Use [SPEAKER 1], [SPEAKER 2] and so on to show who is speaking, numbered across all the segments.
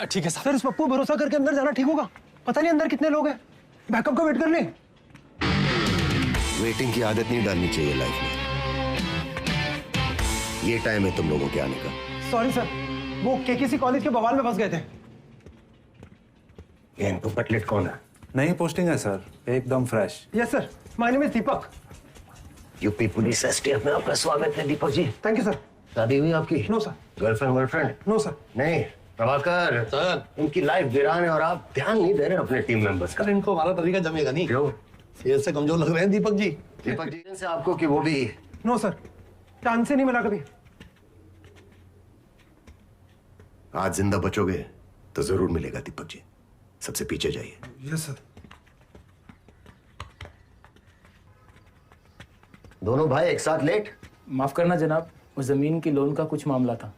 [SPEAKER 1] ठीक है साहब।
[SPEAKER 2] सर इस पप्पू भरोसा करके अंदर जाना ठीक होगा? पता नहीं अंदर कितने लोग हैं, बैकअप का वेट कर ले।
[SPEAKER 3] वेटिंग की आदत नहीं डालनी चाहिए लाइफ में। ये टाइम है तुम लोगों के आने का।
[SPEAKER 2] सॉरी सर, वो केकेसी कॉलेज के बवाल में फंस गए थे।
[SPEAKER 3] ये इनको कटलेट कौन है?
[SPEAKER 4] नई पोस्टिंग है सर, एकदम fresh.
[SPEAKER 2] Yes sir, my name is Deepak.
[SPEAKER 3] UP police STF में आपका स्वागत है Deepak ji.
[SPEAKER 2] Thank you sir.
[SPEAKER 3] शादी हुई आपकी?
[SPEAKER 2] No sir.
[SPEAKER 3] गर्लफ्रेंड वर्लफ्रेंड?
[SPEAKER 2] No sir.
[SPEAKER 3] नहीं प्रभाकर
[SPEAKER 1] सर
[SPEAKER 3] इनकी लाइफ वीरान है और आप ध्यान नहीं दे रहे अपने टीम मेंबर्स का।
[SPEAKER 1] इनको हमारा तरीका जमेगा नहीं।
[SPEAKER 3] क्यों?
[SPEAKER 1] सेहत से कमजोर लग रहे हैं दीपक जी।
[SPEAKER 3] दीपक जी से आपको कि वो भी?
[SPEAKER 2] नो सर, चांद से नहीं मिला कभी।
[SPEAKER 3] आज जिंदा बचोगे तो जरूर मिलेगा दीपक जी। सबसे पीछे जाइए।
[SPEAKER 2] Yes sir.
[SPEAKER 3] दोनों भाई एक साथ लेट?
[SPEAKER 5] माफ करना जनाब, उस जमीन की लोन का कुछ मामला था।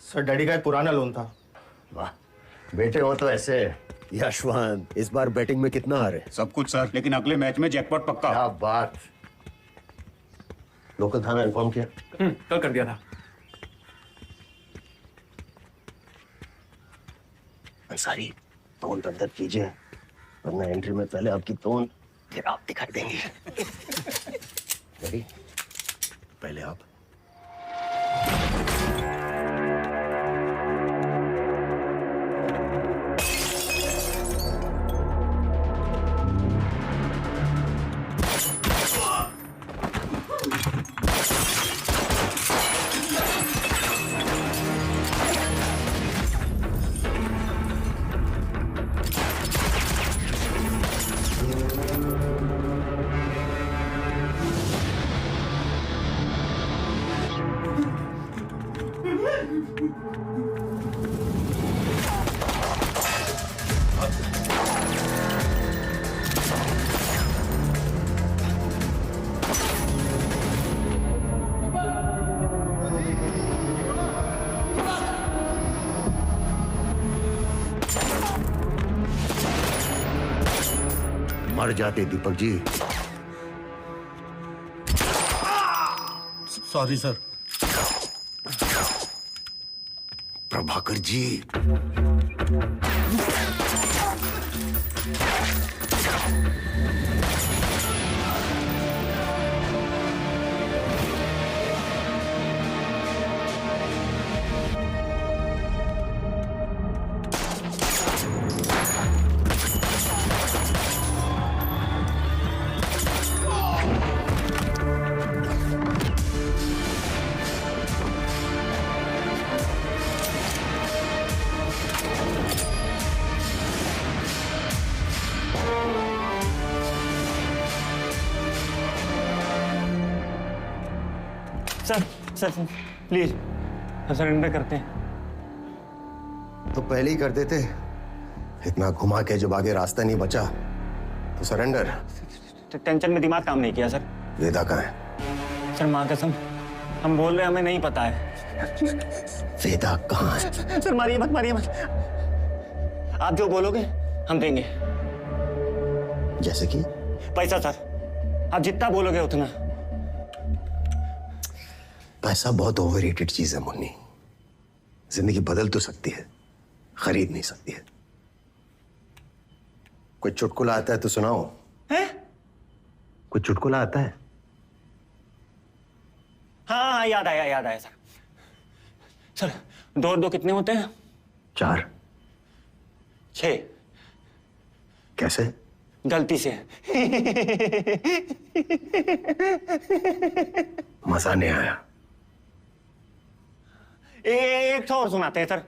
[SPEAKER 6] सर डैडी का एक पुराना लोन था।
[SPEAKER 3] वाह बेटे हो तो ऐसे। यशवंत इस बार बैटिंग में कितना हारे?
[SPEAKER 7] सब कुछ सर, लेकिन अगले मैच में जैकपॉट पक्का।
[SPEAKER 3] क्या बात। लोकल थाना इन्फॉर्म किया?
[SPEAKER 5] कल कर दिया था।
[SPEAKER 3] अंसारी तोन अंदर कीजिए, वरना एंट्री में पहले आपकी तोन फिर आप दिखाई देंगी। रेडी? पहले आप। मर जाते Deepak ji.
[SPEAKER 6] Sorry sir.
[SPEAKER 3] Prabhakar ji
[SPEAKER 5] sir sir please surrender करते हैं।
[SPEAKER 3] तो पहले ही कर देते। इतना घुमा के जब आगे रास्ता नहीं बचा तो सरेंडर।
[SPEAKER 5] टेंशन में दिमाग काम नहीं किया सर।
[SPEAKER 3] वेदा कहाँ है?
[SPEAKER 5] सर माँ कसम हम बोल रहे हैं, हमें नहीं पता है।
[SPEAKER 3] वेदा कहाँ है?
[SPEAKER 5] सर मारिए मत, मारिए मत। आप जो बोलोगे हम देंगे।
[SPEAKER 3] जैसे कि?
[SPEAKER 5] पैसा सर, आप जितना बोलोगे उतना।
[SPEAKER 3] पैसा बहुत ओवररेटेड चीज है मुन्नी। जिंदगी बदल तो सकती है, खरीद नहीं सकती है। कोई चुटकुला आता है तो सुनाओ।
[SPEAKER 5] हैं?
[SPEAKER 3] कोई चुटकुला आता है?
[SPEAKER 5] हाँ याद आया सर। सर 2 और 2 कितने होते हैं?
[SPEAKER 3] 4।
[SPEAKER 5] 6।
[SPEAKER 3] कैसे?
[SPEAKER 5] गलती से।
[SPEAKER 3] मजा नहीं आया।
[SPEAKER 5] एक और सुनाते हैं सर।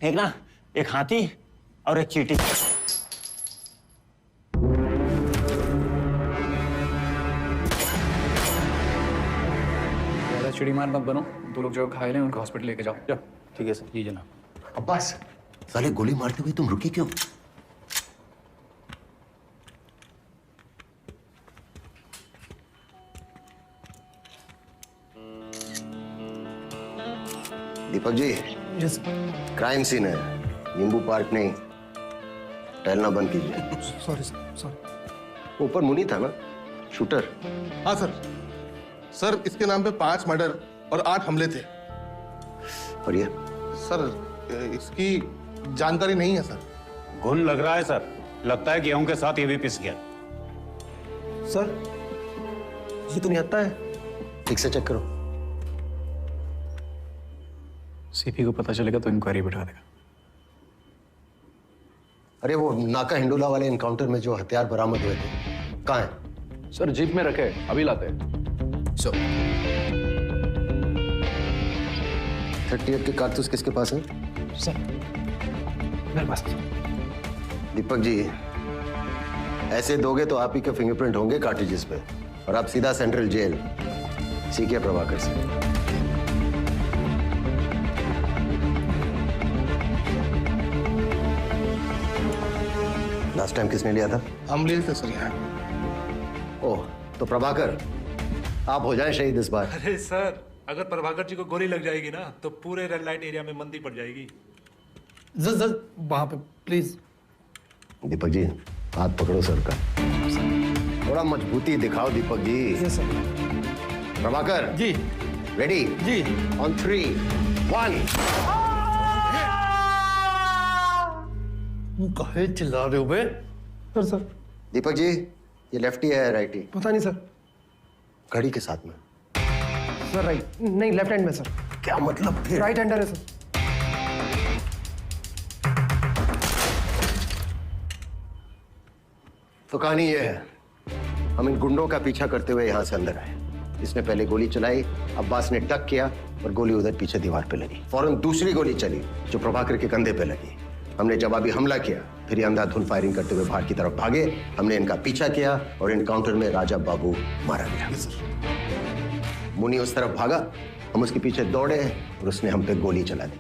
[SPEAKER 5] एक ना, एक हाथी और एक चींटी।
[SPEAKER 8] ज्यादा चिड़ीमार मत बनो। 2 लोग जो घायल हैं उनको हॉस्पिटल लेके जाओ। जाओ।
[SPEAKER 5] ठीक है सर।
[SPEAKER 8] जी जनाब।
[SPEAKER 3] अब्बास साले गोली मारते हुए तुम रुके क्यों? दीपक जी
[SPEAKER 2] यस
[SPEAKER 3] क्राइम सीन है, नींबू पार्क नहीं। टहलना बंद कीजिए।
[SPEAKER 2] Sorry sorry.
[SPEAKER 3] ऊपर मुनी था ना शूटर?
[SPEAKER 6] हाँ सर। सर इसके नाम पे 5 मर्डर और 8 हमले थे।
[SPEAKER 3] और ये?
[SPEAKER 6] सर इसकी जानकारी नहीं है सर।
[SPEAKER 7] घुन लग रहा है सर, लगता है गेहूं के साथ ये भी पिस गया।
[SPEAKER 2] सर ये तो नहीं आता है।
[SPEAKER 3] ठीक से चेक करो।
[SPEAKER 8] सीपी को पता चलेगा तो इंक्वायरी बिठा देगा।
[SPEAKER 3] अरे वो नाका हिंडोला वाले एनकाउंटर में जो हथियार बरामद हुए थे कहाँ है?
[SPEAKER 8] सर जीप में रखे, अभी लाते हैं।
[SPEAKER 3] सो 38 के कारतूस किसके पास है?
[SPEAKER 2] सर मेरे पास।
[SPEAKER 3] दीपक जी, ऐसे दोगे तो आप ही के फिंगरप्रिंट होंगे कार्ट्रिजेस पे और आप सीधा सेंट्रल जेल। सीखे प्रभाकर से। लास्ट टाइम किसने लिया था?
[SPEAKER 6] हम लिए थे सर यहाँ।
[SPEAKER 3] ओह, तो प्रभाकर आप हो जाएं शहीद इस बार।
[SPEAKER 4] अरे सर, अगर प्रभाकर जी को गोली लग जाएगी ना तो पूरे रेड लाइट एरिया में मंदी पड़ जाएगी।
[SPEAKER 2] वहां पे प्लीज।
[SPEAKER 3] दीपक जी हाथ पकड़ो सर का, थोड़ा मजबूती दिखाओ Deepak ji.
[SPEAKER 2] Yes sir.
[SPEAKER 3] Prabhakar
[SPEAKER 2] ji
[SPEAKER 3] ready
[SPEAKER 2] जी।
[SPEAKER 3] ऑन 3, 1।
[SPEAKER 1] कहे चिल्ला रहे हो बे?
[SPEAKER 2] सर
[SPEAKER 3] दीपक जी ये लेफ्टी है राइटी?
[SPEAKER 2] पता नहीं सर।
[SPEAKER 3] घड़ी के साथ में?
[SPEAKER 2] सर राइट नहीं, लेफ्ट हैंड में सर।
[SPEAKER 3] क्या मतलब फिर?
[SPEAKER 2] राइट हैंडर है सर।
[SPEAKER 3] तो कहानी ये है, हम इन गुंडों का पीछा करते हुए यहां से अंदर आए। इसने पहले गोली चलाई, अब्बास ने टक किया और गोली उधर पीछे दीवार पे लगी। फौरन दूसरी गोली चली जो प्रभाकर के कंधे पे लगी। हमने जवाबी हमला किया, फिर ये अंधाधुंध फायरिंग करते हुए बाहर की तरफ भागे। हमने इनका पीछा किया और एनकाउंटर में राजा बाबू मारा गया। मुनी उस तरफ भागा, हम उसके पीछे दौड़े और उसने हम पे गोली चला दी।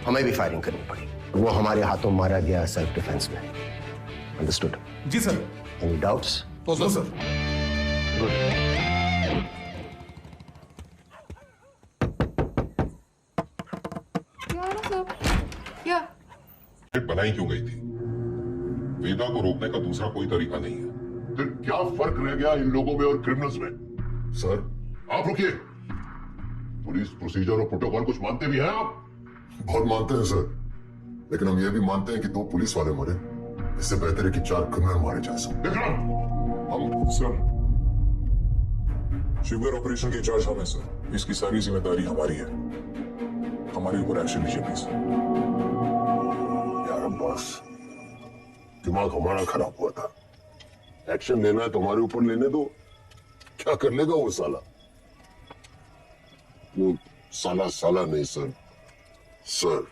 [SPEAKER 3] हमें भी फायरिंग करनी पड़ी। वो हमारे हाथों मारा गया सेल्फ डिफेंस में। अंडरस्टूड?
[SPEAKER 6] जी सर।
[SPEAKER 3] Any doubts?
[SPEAKER 6] तो सर
[SPEAKER 9] क्या
[SPEAKER 10] बनाई क्यों गई थी? वेदा को रोकने का दूसरा कोई तरीका नहीं है। फिर क्या फर्क रह गया इन लोगों में और क्रिमिनल्स में? सर आप रुकिए। पुलिस प्रोसीजर और प्रोटोकॉल कुछ मानते भी हैं आप? बहुत मानते हैं सर, लेकिन हम ये भी मानते हैं कि 2 पुलिस वाले मरे, इससे बेहतर है कि 4 क्रिमिनल मारे जा सकते। हम सर शिवगढ़ ऑपरेशन के इंचार्ज हम हैं सर, इसकी सारी जिम्मेदारी हमारी है। हमारे ऊपर एक्शन लीजिए प्लीज। यार बॉस, दिमाग हमारा खराब हुआ था। एक्शन लेना है तो हमारे ऊपर लेने दो। क्या कर लेगा वो साला? वो साला नहीं sir, sir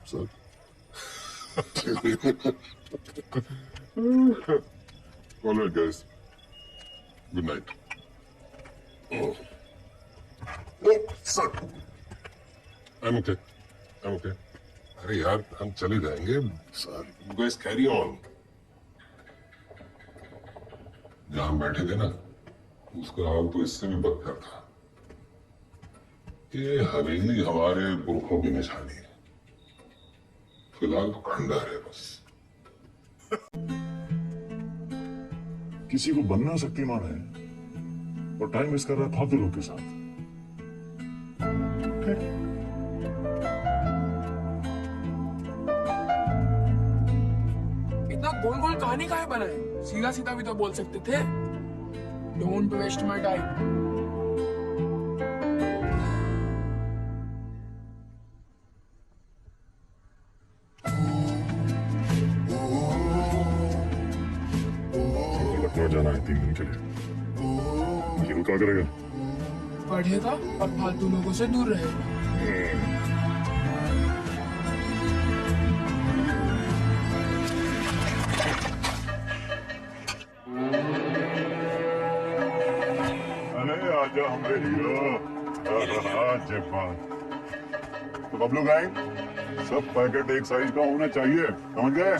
[SPEAKER 10] sir. All right, guys. Good night. Oh, sir. I'm okay. I'm okay. अरे यार हम चले जाएंगे sir. You guys carry on. जहाँ हम बैठे थे ना, उसका हाल तो इससे भी बदतर था। ये हवेली हमारे पुरखों की निशानी है। फिलहाल तो खंडर है बस।
[SPEAKER 11] किसी को बनना शक्तिमान है और टाइम वेस्ट कर रहा है फालतू लोग के साथ।
[SPEAKER 9] इतना गोल गोल कहानी काहे बनाए? सीधा सीधा भी तो बोल सकते थे। Don't waste my time.
[SPEAKER 11] Lucknow जाना है 3 दिन के लिए। ये क्या करेगा?
[SPEAKER 9] पढ़ेगा और फालतू लोगों से दूर रहेगा।
[SPEAKER 11] अरे आजा हमारे हीरो। जब तो कब लोग आए? सब पैकेट एक साइज का होना चाहिए, समझ गए?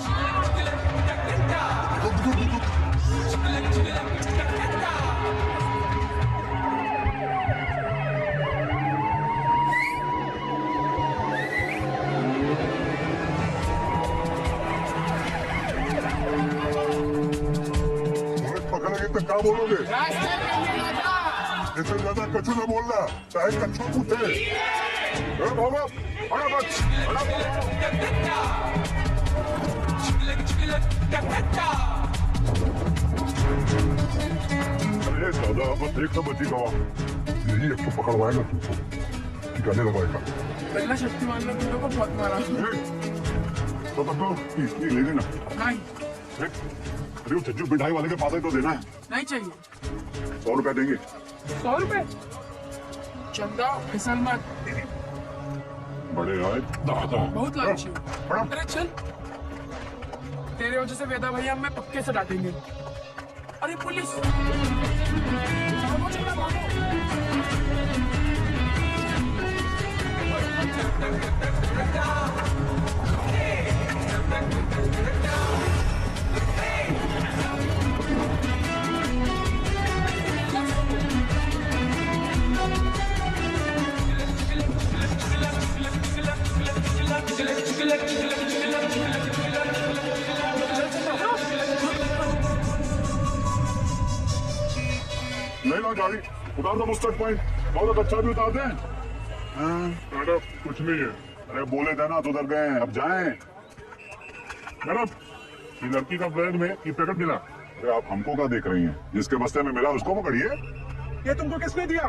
[SPEAKER 11] पकड़ेंगे तो क्या बोलोगे? इससे ज्यादा कछु न बोलना, चाहे कछु पूछे। भागो, अरे दादा अब देख तो बची गवा यही एक तो पकड़वाएगा तुमको ठिकाने लगाएगा
[SPEAKER 9] पहला शक्तिमान ने तुम लोग को बहुत मारा
[SPEAKER 11] तो तब तो ले लेना
[SPEAKER 9] नहीं
[SPEAKER 11] अरे वो छज्जू मिठाई वाले के पास ही तो देना है
[SPEAKER 9] नहीं चाहिए
[SPEAKER 11] 100 रुपए देंगे
[SPEAKER 9] 100 रुपए चंदा फिसल मत
[SPEAKER 11] बड़े आए दादा
[SPEAKER 9] बहुत लालची हो। अरे चल तेरे वजह से वेदा भैया हमें पक्के से डांटेंगे अरे पुलिस भागो चला भागो
[SPEAKER 11] ले लो गाड़ी उतार दो मुस्टर्ड पॉइंट बहुत अच्छा भी उतार दें मैडम कुछ नहीं है अरे बोले थे ना तो उधर गए अब जाएं मैडम ये लड़की का बैग में ये पैकेट मिला अरे आप हमको क्या देख रही हैं जिसके बस्ते में मिला उसको पकड़िए
[SPEAKER 9] ये तुमको किसने दिया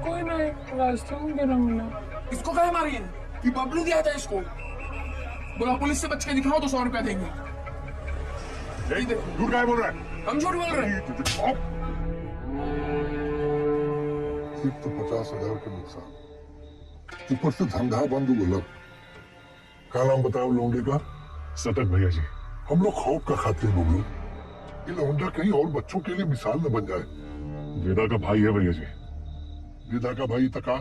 [SPEAKER 9] कोई नहीं रास्ते में गिरा मिला इसको कहे मारी है ये बबलू दिया था इसको बोला पुलिस से बच के दिखाओ तो 100 रुपया देंगे
[SPEAKER 11] झूठ क्या बोल रहा है
[SPEAKER 9] हम झूठ बोल रहे हैं
[SPEAKER 11] सिर्फ तो 50,000 का नुकसान ऊपर से धंधा बंद गुलब क्या नाम बताओ लौंडे का सतत भैया जी हम लोग खौफ का खाते हैं बबलू ये लौंडा कहीं और बच्चों के लिए मिसाल न बन जाए वेदा का भाई है भैया जी वेदा का भाई तका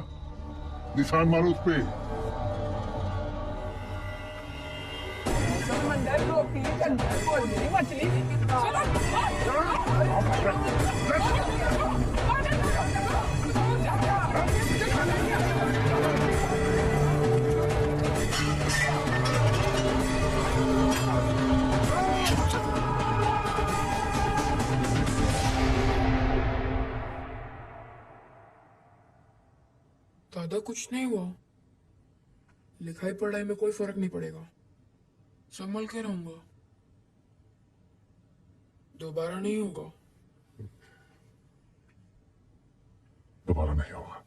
[SPEAKER 11] निशान मारो उस पे
[SPEAKER 9] समंदर रोटी कंदर कोयले मछली दादा कुछ नहीं हुआ लिखाई पढ़ाई में कोई फर्क नहीं पड़ेगा संभल के रहूंगा दोबारा नहीं होगा
[SPEAKER 11] दोबारा नहीं होगा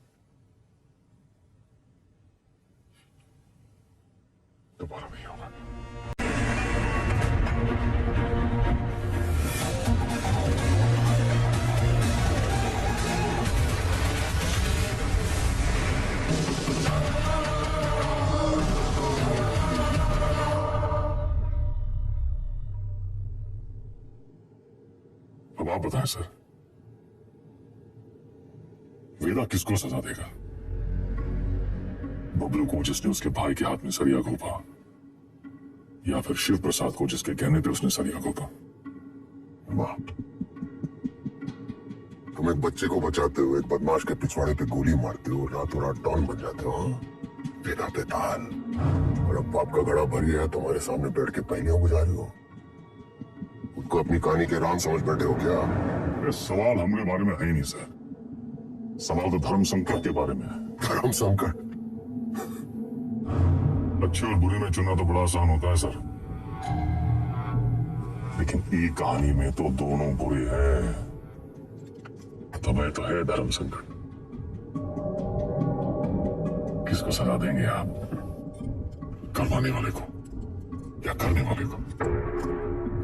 [SPEAKER 11] दोबारा नहीं होगा अब आप बताएं सर वेदा किसको सजा देगा बबलू को जिसने उसके भाई के हाथ में सरिया घोंपा या फिर शिव प्रसाद को जिसके कहने पे उसने सरिया घोंपा वाह तुम एक बच्चे को बचाते हो एक बदमाश के पिछवाड़े पे गोली मारते हो रातों रात डॉन बन जाते हो वेदा पे ताल और अब बाप का घड़ा भर गया तुम्हारे सामने बैठ के पहलियों गुजारी हो उसको अपनी कहानी के राम समझ बैठे हो क्या ये सवाल हमारे बारे में है ही नहीं सर सवाल तो धर्म संकट के बारे में है धर्म संकट अच्छे और बुरे में चुनना तो बड़ा आसान होता है सर लेकिन ये कहानी में तो दोनों बुरे हैं तब तो है धर्म संकट किसको सजा देंगे आप करवाने वाले को या करने वाले को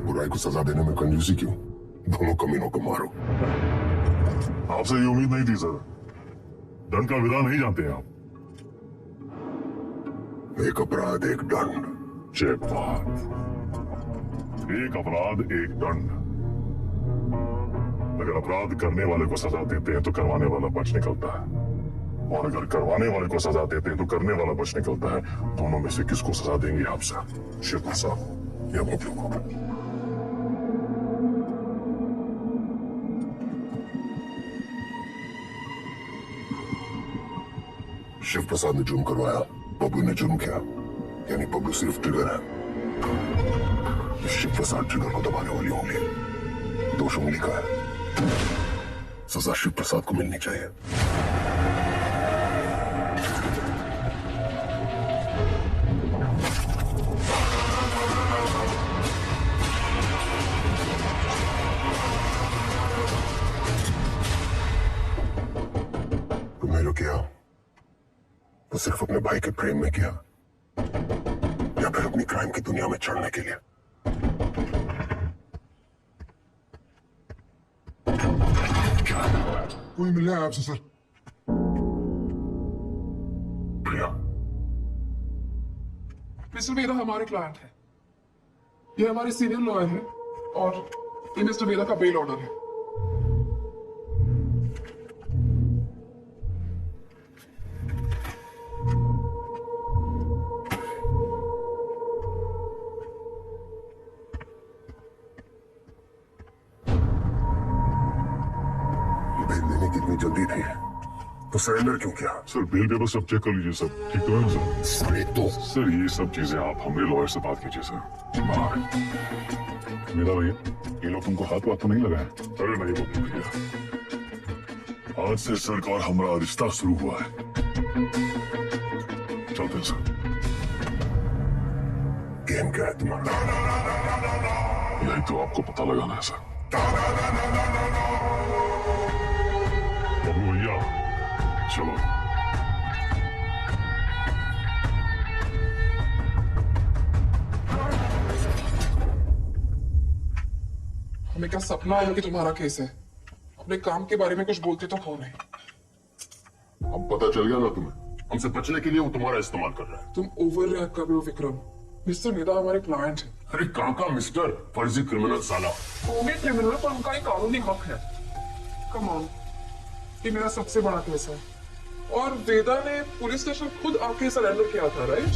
[SPEAKER 11] बुराई को सजा देने में कंजूसी क्यों दोनों कमीनों को मारो आपसे ये उम्मीद नहीं थी सर दंड का विधान नहीं जानते आप एक अपराध एक दंड जय बात एक अपराध एक दंड अगर अपराध करने वाले को सजा देते हैं तो करवाने वाला बच निकलता है और अगर करवाने वाले को सजा देते हैं तो करने वाला बच निकलता है दोनों में से किसको सजा देंगे आप सर शिव प्रसाद या बबलू को शिव प्रसाद ने जुर्म करवाया बबलू ने जुर्म किया यानी बबलू सिर्फ ट्रिगर है शिव प्रसाद ट्रिगर को दबाने वाली उंगली दोष उंगली का है सजा शिव प्रसाद को मिलनी चाहिए सिर्फ अपने भाई के प्रेम में किया या फिर अपनी क्राइम की दुनिया में चढ़ने के लिए? कोई मिलना है आपसे सर? प्रिया।
[SPEAKER 9] मिस्टर वेदा हमारे क्लाइंट है, ये हमारे सीनियर लॉयर है और ये मिस्टर वेदा का बेल ऑर्डर है।
[SPEAKER 11] बेल देने की इतनी जल्दी थी तो सरेंडर क्यों किया?
[SPEAKER 10] सर बेल पेपर सब चेक कर लीजिए, सब ठीक तो है ना सर?
[SPEAKER 11] सर एक तो
[SPEAKER 10] सर ये सब चीजें आप हमारे लॉयर से बात कीजिए सर। मेरा भैया ये लोग तुमको हाथ वाथ तो नहीं लगाए? अरे नहीं बबलू भैया, आज से सरकार हमारा रिश्ता शुरू हुआ है। चलते हैं सर।
[SPEAKER 11] गेम क्या है तुम्हारा?
[SPEAKER 10] यही तो आपको पता लगाना है सर। बबलू भैया चलो।
[SPEAKER 9] हमें क्या सपना है कि तुम्हारा केस है? अपने काम के बारे में कुछ बोलते तो कौन है?
[SPEAKER 10] अब पता चल गया ना तुम्हें, हमसे बचने के लिए वो तुम्हारा इस्तेमाल कर रहा है।
[SPEAKER 9] तुम ओवर रिएक्ट कर रहे हो विक्रम। मिस्टर वेदा हमारे क्लाइंट है।
[SPEAKER 10] अरे काका मिस्टर फर्जी क्रिमिनल साला।
[SPEAKER 9] वो भी क्रिमिनल पर उनका एक कानूनी हक है। कम ऑन, ये मेरा सबसे बड़ा केस है और वेदा ने पुलिस स्टेशन खुद आके सरेंडर किया था, राइट?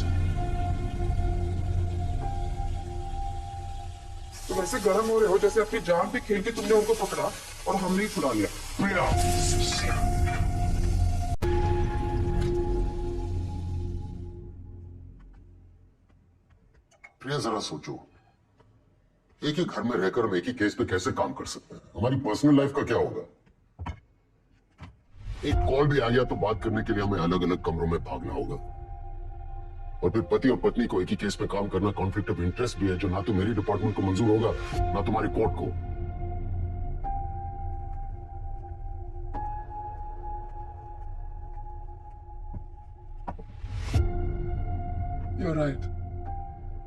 [SPEAKER 9] तुम ऐसे गर्म हो रहे हो जैसे अपनी जान पे खेल के तुमने उनको पकड़ा और हमने ही छुड़ा लिया।
[SPEAKER 10] प्रिया जरा सोचो, एक ही घर में रहकर हम एक ही केस पे कैसे काम कर सकते हैं? हमारी पर्सनल लाइफ का क्या होगा? एक कॉल भी आ गया तो बात करने के लिए हमें अलग अलग कमरों में भागना होगा। और फिर पति और पत्नी को एक ही केस पे काम करना कॉन्फ्लिक्ट ऑफ इंटरेस्ट भी है, जो ना तो मेरी डिपार्टमेंट को मंजूर होगा ना तुम्हारी कोर्ट को।
[SPEAKER 9] You're right.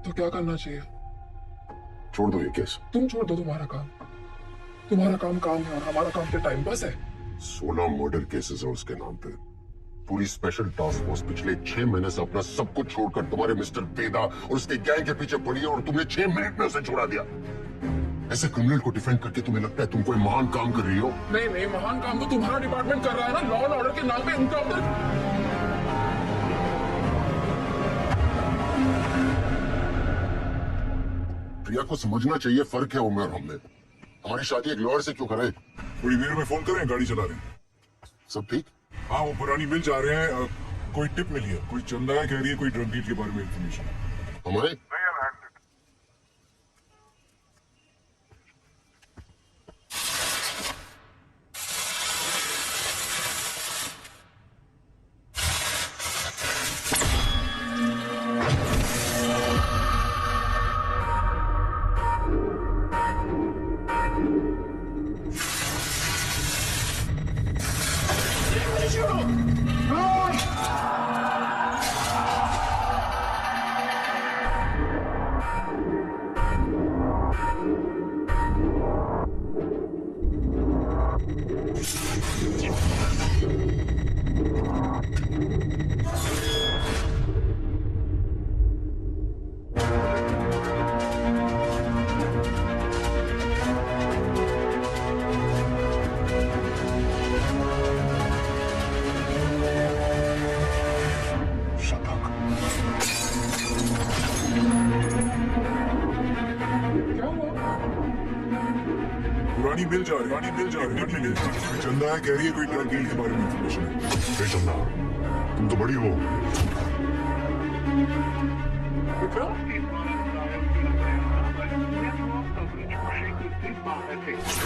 [SPEAKER 9] तो क्या करना चाहिए?
[SPEAKER 10] छोड़ दो ये केस।
[SPEAKER 9] तुम छोड़ दो तुम्हारा काम। तुम्हारा काम काम है और हमारा काम के टाइम पास है।
[SPEAKER 10] 16 मर्डर केसेस है उसके नाम पे। पूरी स्पेशल टास्क फोर्स पिछले 6 महीने से अपना सब कुछ छोड़कर तुम्हारे मिस्टर वेदा और उसके गैंग के पीछे पड़ी है और तुमने 6 मिनट में उसे छोड़ा दिया। ऐसे क्रिमिनल को डिफेंड करके तुम्हें लगता है तुम कोई महान काम कर रही हो?
[SPEAKER 9] नहीं नहीं, महान काम तो तुम्हारा डिपार्टमेंट कर रहा है ना। लॉ एंड ऑर्डर के नाम पे इनकाउंटर।
[SPEAKER 10] प्रिया को समझना चाहिए फर्क है उम्र और हम में। हमारी शादी एक लॉयर से क्यों कराए?
[SPEAKER 11] थोड़ी देर में फोन करें, गाड़ी चला रहे हैं।
[SPEAKER 10] सब ठीक?
[SPEAKER 11] हाँ, वो पुरानी मिल जा रहे हैं। कोई टिप मिली है? कोई चंदा है कह रही है, कोई ड्रग डील के बारे में इन्फॉर्मेशन
[SPEAKER 10] हमारे
[SPEAKER 11] पुरानी मिल जा रही है। चंदा है कह रही है, कोई ड्रग डील के बारे में इन्फॉर्मेशन है।
[SPEAKER 10] चंदा, तुम तो बड़ी हो।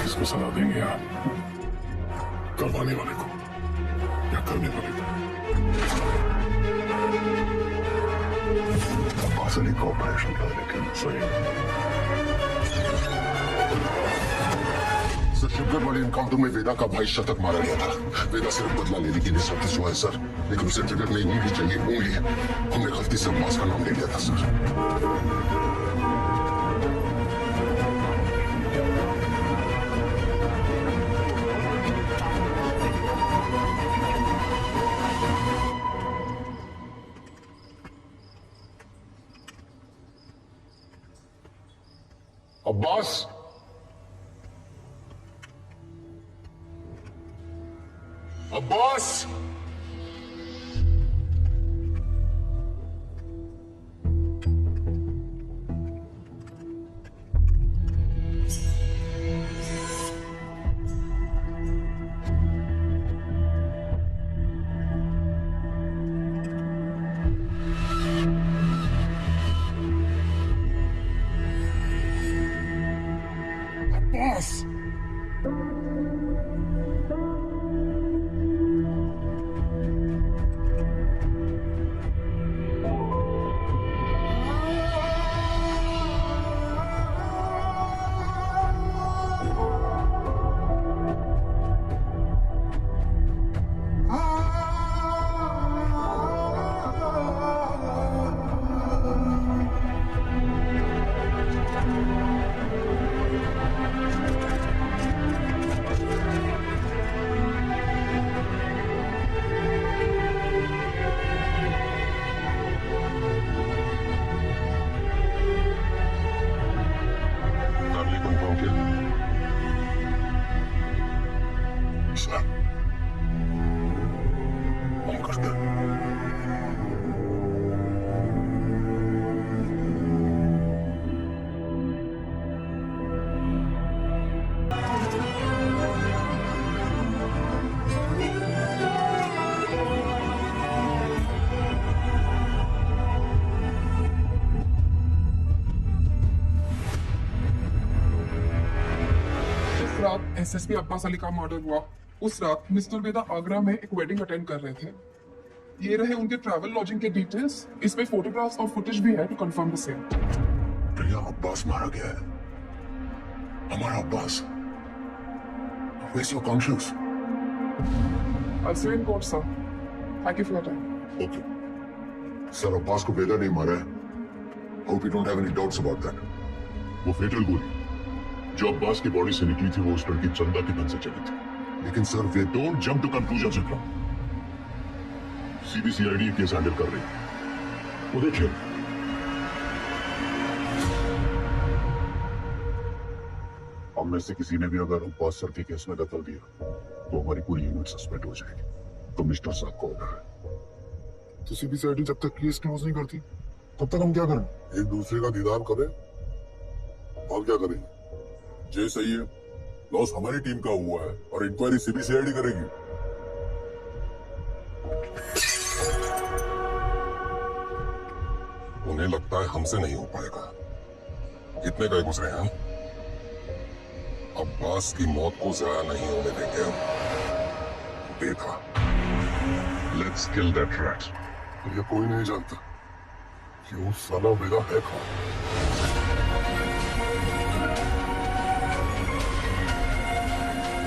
[SPEAKER 11] इसको सलाह देंगे आप करवाने वाले को या करने वाले को?
[SPEAKER 10] असली कॉपरेशन था लेकिन सही। सर
[SPEAKER 11] शिवगढ़ वाले इनकाउंटर में वेदा का भाई शतक मारा गया था। वेदा सिर्फ बदला लेने के लिए सब कुछ हुआ है सर, लेकिन उसे ट्रिगर नहीं उंगली चाहिए, उंगली। हमने गलती से अब्बास का नाम ले लिया था सर। अब्बास, अब्बास, अब्बास।
[SPEAKER 9] रात एसएसपी अब्बास अली का मर्डर हुआ, उस रात मिस्टर वेदा आगरा में एक वेडिंग अटेंड कर रहे थे। ये रहे उनके ट्रैवल लॉजिंग के डिटेल्स। इसमें फोटोग्राफ्स और फुटेज भी है टू कंफर्म द सेम।
[SPEAKER 11] प्रिया, अब्बास मारा गया है, हमारा Abbas. Where's your conscience?
[SPEAKER 9] I'll see you in court, sir. Thank you for your time.
[SPEAKER 11] Okay. Sir, Abbas को वेदा नहीं मारा है। Hope you don't have any doubts about that.
[SPEAKER 10] वो फेटल गोली जो अब्बास की बॉडी से निकली थी वो उस लड़की चंदा के गन से चली थी।
[SPEAKER 11] लेकिन sir, we
[SPEAKER 10] don't jump to conclusion Vikram. CBCID case handle कर रही है, वो देखिए। हम में से किसी ने भी अगर अब्बास सर के केस में दखल दिया तो हमारी पूरी यूनिट सस्पेंड हो जाएगी। कमिश्नर साहब को ऑर्डर है।
[SPEAKER 11] तो सीबीसीआईडी जब तक केस क्लोज नहीं करती तब तक हम क्या करें? एक दूसरे का दीदार करें और क्या करेंगे? जे सही है, लॉस हमारी टीम का हुआ है और इंक्वायरी सीबीसीआईडी करेगी। उन्हें लगता है हमसे नहीं हो पाएगा। कितने गए गुजरे हैं? अब्बास की मौत को जाया नहीं होने देंगे हम। देखा, लेट्स किल दैट रैट। ये कोई नहीं जानता कि वो साला वेदा है कौन।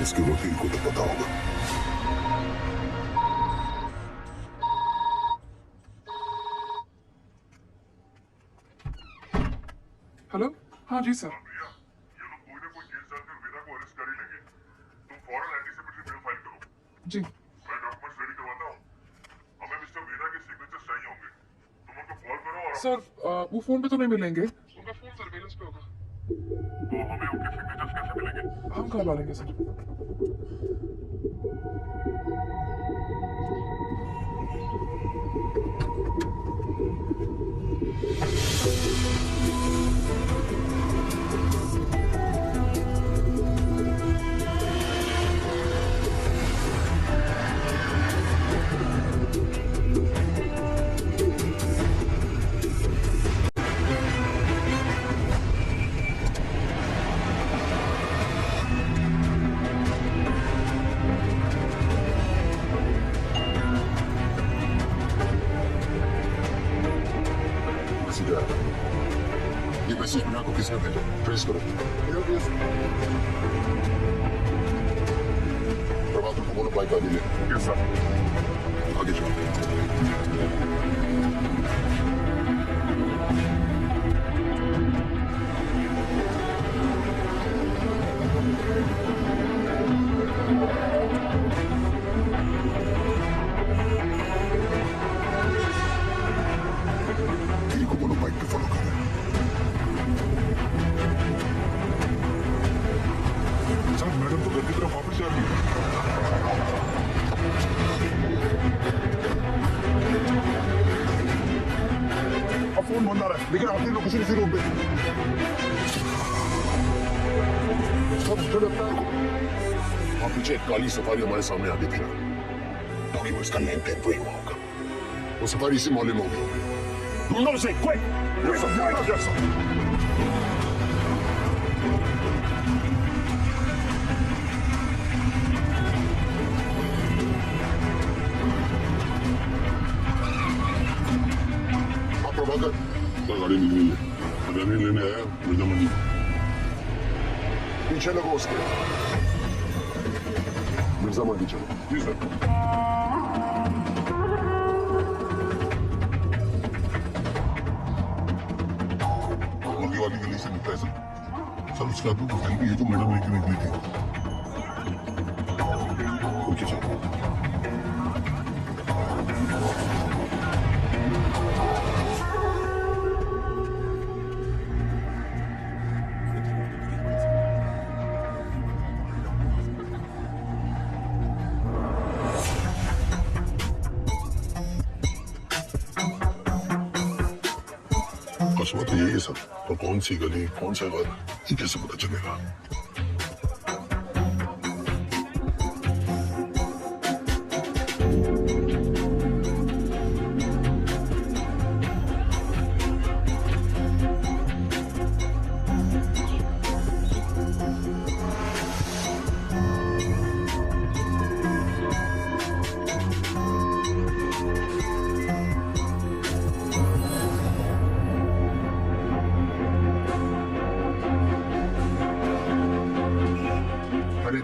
[SPEAKER 11] इसके वकील को तो पता होगा।
[SPEAKER 9] हेलो, हाँ जी सर।
[SPEAKER 10] ये लोग कोई ना कोई केस डालकर वेदा को अरेस्ट कर ही लेंगे। तुम फौरन एंटीसिपेटरी मेल फाइल करो।
[SPEAKER 9] जी।
[SPEAKER 10] मैं डॉक्यूमेंट्स रेडी करवाता हूँ। हमें मिस्टर वेदा के सिग्नेचर्स चाहिए होंगे। तुम उनको कॉल करो और
[SPEAKER 9] सर, वो फोन पे तो नहीं मिलेंगे। उनका फोन सर्वेलेंस पे होगा।
[SPEAKER 10] तो हमें उनके सिग्नेचर्स कैसे मिलेंगे?
[SPEAKER 9] हम करवा लेंगे सर।
[SPEAKER 11] ये मैसेज बिना को किसने भेजा? ट्रेस करो।
[SPEAKER 10] प्रभाकर को बोलो बाइक आगे ले। Yes sir. आगे चलो। गिरी को बोलो बाइक पे फॉलो कर। सर मैडम तो घर की तरफ वापस जा रही है। अब फोन बंद आ रहा है लेकिन आपने लोकेशन इसी रोड पे। सब चलो वहां पीछे एक काली सफारी हमारे सामने आती थी ना, तभी उसका लेन देन वही हुआ होगा। वो सफारी इसी मोहल्ले में होगी। ढूंढो उसे क्विक। Yes sir. प्रभाकर गाड़ी निकली है, रवि लेने आया मिर्जा मंडी। पीछे लगो उसके। मिर्जा मंडी चलो। जी सर। मुर्गी वाली गली से निकला है सर। सर उसका तो बताइए ये तो मैडम लेके निकली थी। ओके चलो। कस्बा तो यही है सर, तो कौन सी गली कौन सा घर ये कैसे पता चलेगा?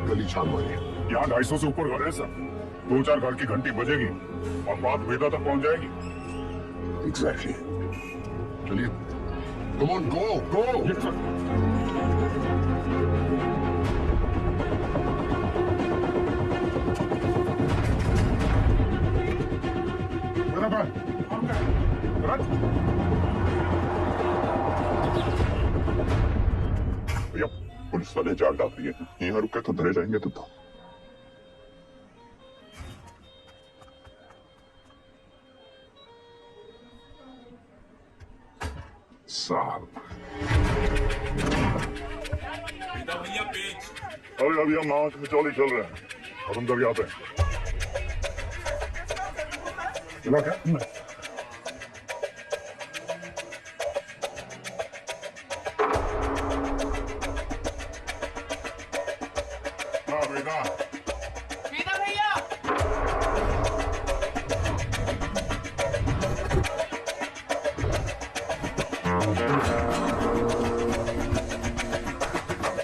[SPEAKER 10] गली छान मारिए।
[SPEAKER 11] यहाँ 250 से ऊपर घर है सर। 2-4 घर की घंटी बजेगी और बात वेदा तक पहुंच जाएगी।
[SPEAKER 10] एग्जैक्टली। चलिए come on go go.
[SPEAKER 11] Yes sir.
[SPEAKER 10] भैया पुलिस वाले जाल डाल रही है, यहाँ रुके तो धरे जाएंगे तो। साहब अभी हम नाच में चौली चल रहे हैं और हम दरिया पे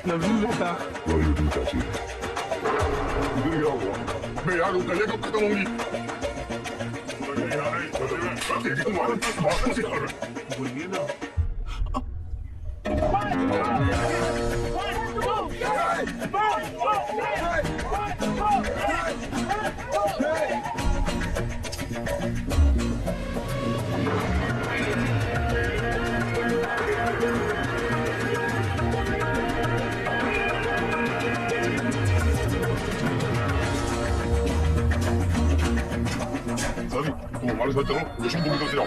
[SPEAKER 10] क्या बेटा
[SPEAKER 12] भैया
[SPEAKER 10] चाची इधर क्या हुआ? मैं यार वो गले कब खत्म होंगी? बोलिए ना। तुम हमारे साथ चलो, दुश्मन को निकल से आओ।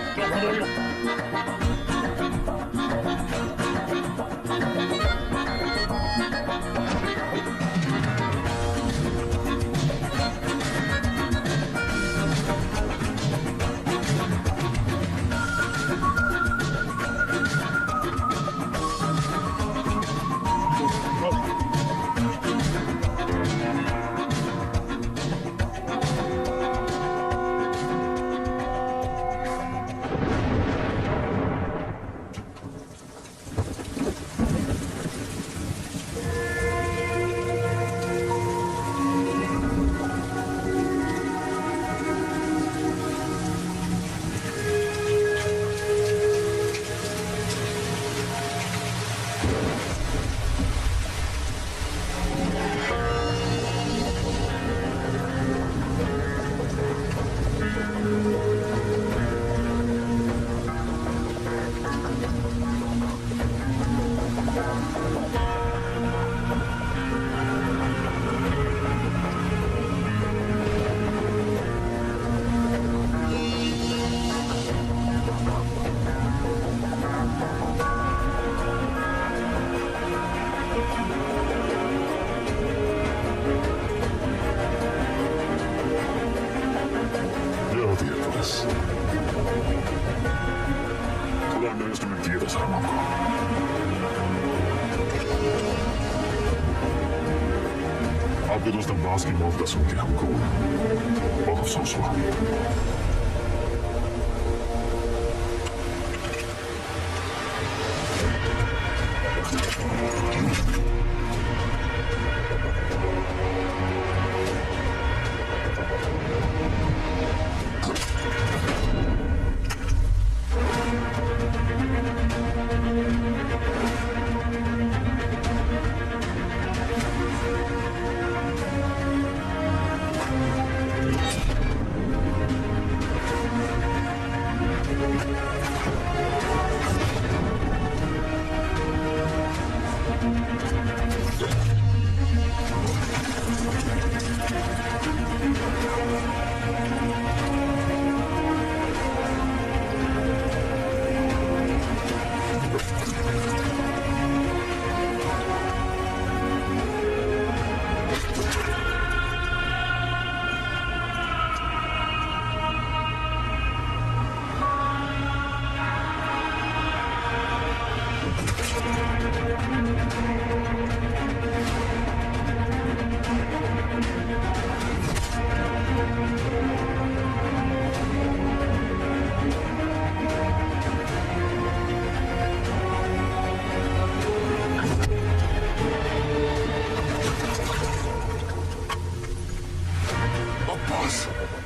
[SPEAKER 11] आपके दोस्त अब्बास की मौत का सुन के हमको बहुत अफसोस हुआ।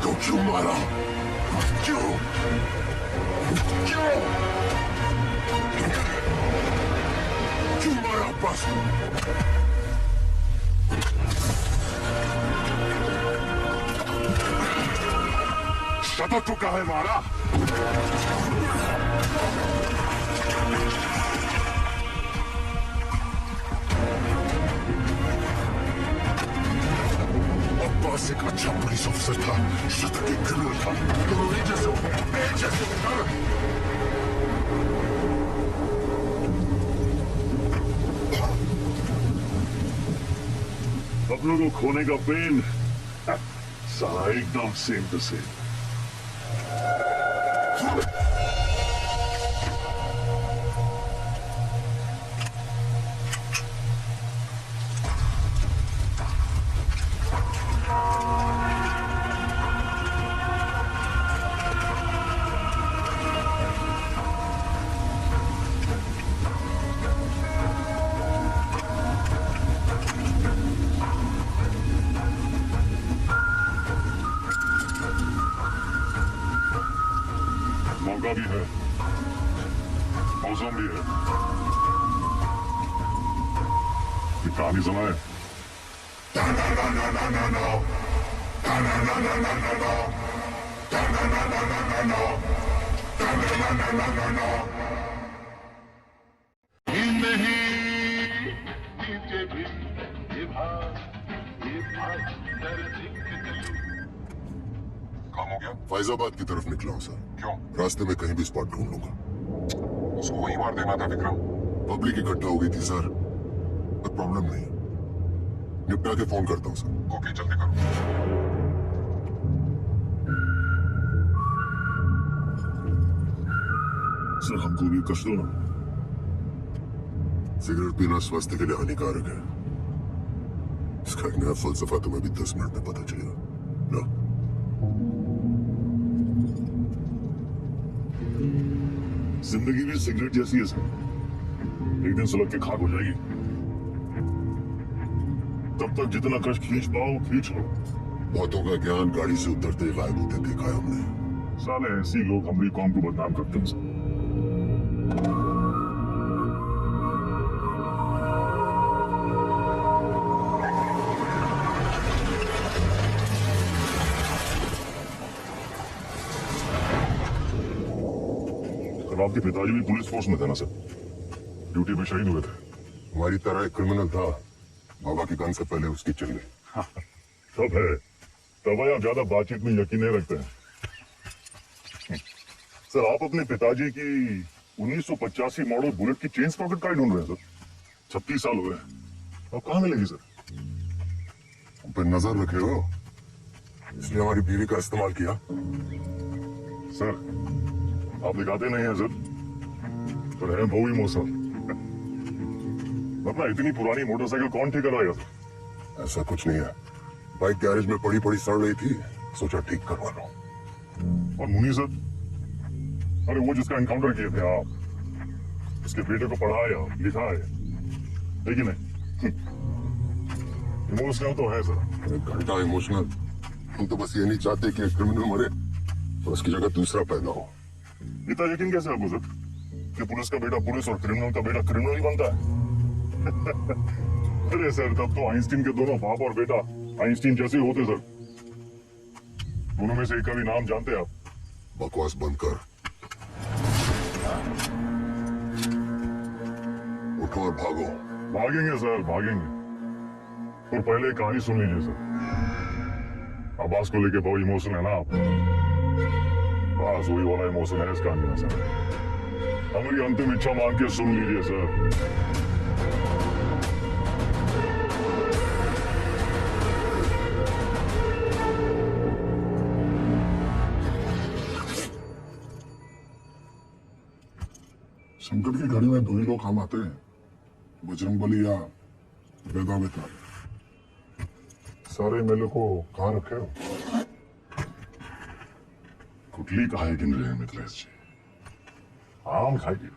[SPEAKER 11] तो क्यों मारा? क्यों? क्यों? क्यों मारा अब्बास? शब्द तो कहा है मारा? अब्बास एक अच्छा पुलिस ऑफिसर था, शतक एक क्रिमिनल था। दोनों एक जैसे होता। अपनों को खोने का पेन सारा एकदम सेम टू सेम। मौका भी है, मौसम भी है। ये कहानी सुनाए? काम हो गया? फैजाबाद की तरफ निकला हूं सर। क्यों? रास्ते में कहीं भी स्पॉट ढूंढ लूंगा। उसको वहीं मार देना था विक्रम। पब्लिक इकट्ठा हो गई थी सर, पर प्रॉब्लम नहीं, निपटा के फोन करता हूं सर। ओके, जल्दी करो। सर हमको भी कष्ट दो ना। सिगरेट पीना स्वास्थ्य के लिए हानिकारक है। इसका एक नया फलसफा तुम्हें भी 10 मिनट में पता चलेगा ना। जिंदगी भी सिगरेट जैसी है सर, एक दिन सुलग के खाक हो जाएगी। तब तक जितना कष्ट खींच पाओ खींच लो। बहुतों का ज्ञान गाड़ी से उतरते गायब होते देखा है हमने। साले ऐसी लोग हमारी कौम को बदनाम करते हैं सर। आपके पिताजी भी पुलिस फोर्स में थे ना सर? ड्यूटी पे शहीद हुए थे। हमारी तरह एक क्रिमिनल था, बाबा की गन से पहले उसकी चल गई। सब है, तब आप ज्यादा बातचीत में यकीन नहीं रखते हैं। सर आप अपने पिताजी की 1985 मॉडल बुलेट की चेन स्प्रॉकेट का ही ढूंढ रहे हैं सर। 36 साल हो गए, अब कहाँ मिलेगी सर? हम पे नजर रखे हो, इसलिए हमारी बीवी का इस्तेमाल किया। सर आप दिखाते नहीं हैं सर, पर है बहु इमोशनल। वरना इतनी पुरानी मोटरसाइकिल कौन ठीक करवाएगा सर? ऐसा कुछ नहीं है, बाइक गैरेज में पड़ी पड़ी सड़ रही थी, सोचा ठीक करवा लो।
[SPEAKER 10] और मुनी सर, अरे वो जिसका एनकाउंटर किए थे आप, उसके बेटे को पढ़ाया लिखा है कि नहीं? इमोशनल तो है सर।
[SPEAKER 11] अरे घंटा इमोशनल, हम तो बस ये नहीं चाहते कि एक क्रिमिनल मरे और उसकी जगह दूसरा पैदा हो।
[SPEAKER 10] इतना यकीन कैसे आपको सर कि पुलिस का बेटा पुलिस और क्रिमिनल का बेटा क्रिमिनल ही बनता है? अरे सर, तब तो आइंस्टीन के दोनों बाप और बेटा आइंस्टीन जैसे ही होते सर। दोनों में से एक का भी नाम जानते हैं आप?
[SPEAKER 11] बकवास बंद कर, उठो और भागो।
[SPEAKER 10] भागेंगे सर, भागेंगे, और पहले एक कहानी सुन लीजिए सर। अब्बास को लेके बहुत इमोशन है ना आप? बस वही वाला इमोशन है इस कहानी में सर। हमारी अंतिम इच्छा मान के सुन लीजिए सर।
[SPEAKER 11] संकट की घड़ी में दो ही लोग काम आते हैं, बजरंगबली या वेदा बेटा।
[SPEAKER 10] सारे मेले को कहाँ रखे हो? कुटली कहा गिन रहे हैं मिथिलेश जी? आम खाइए।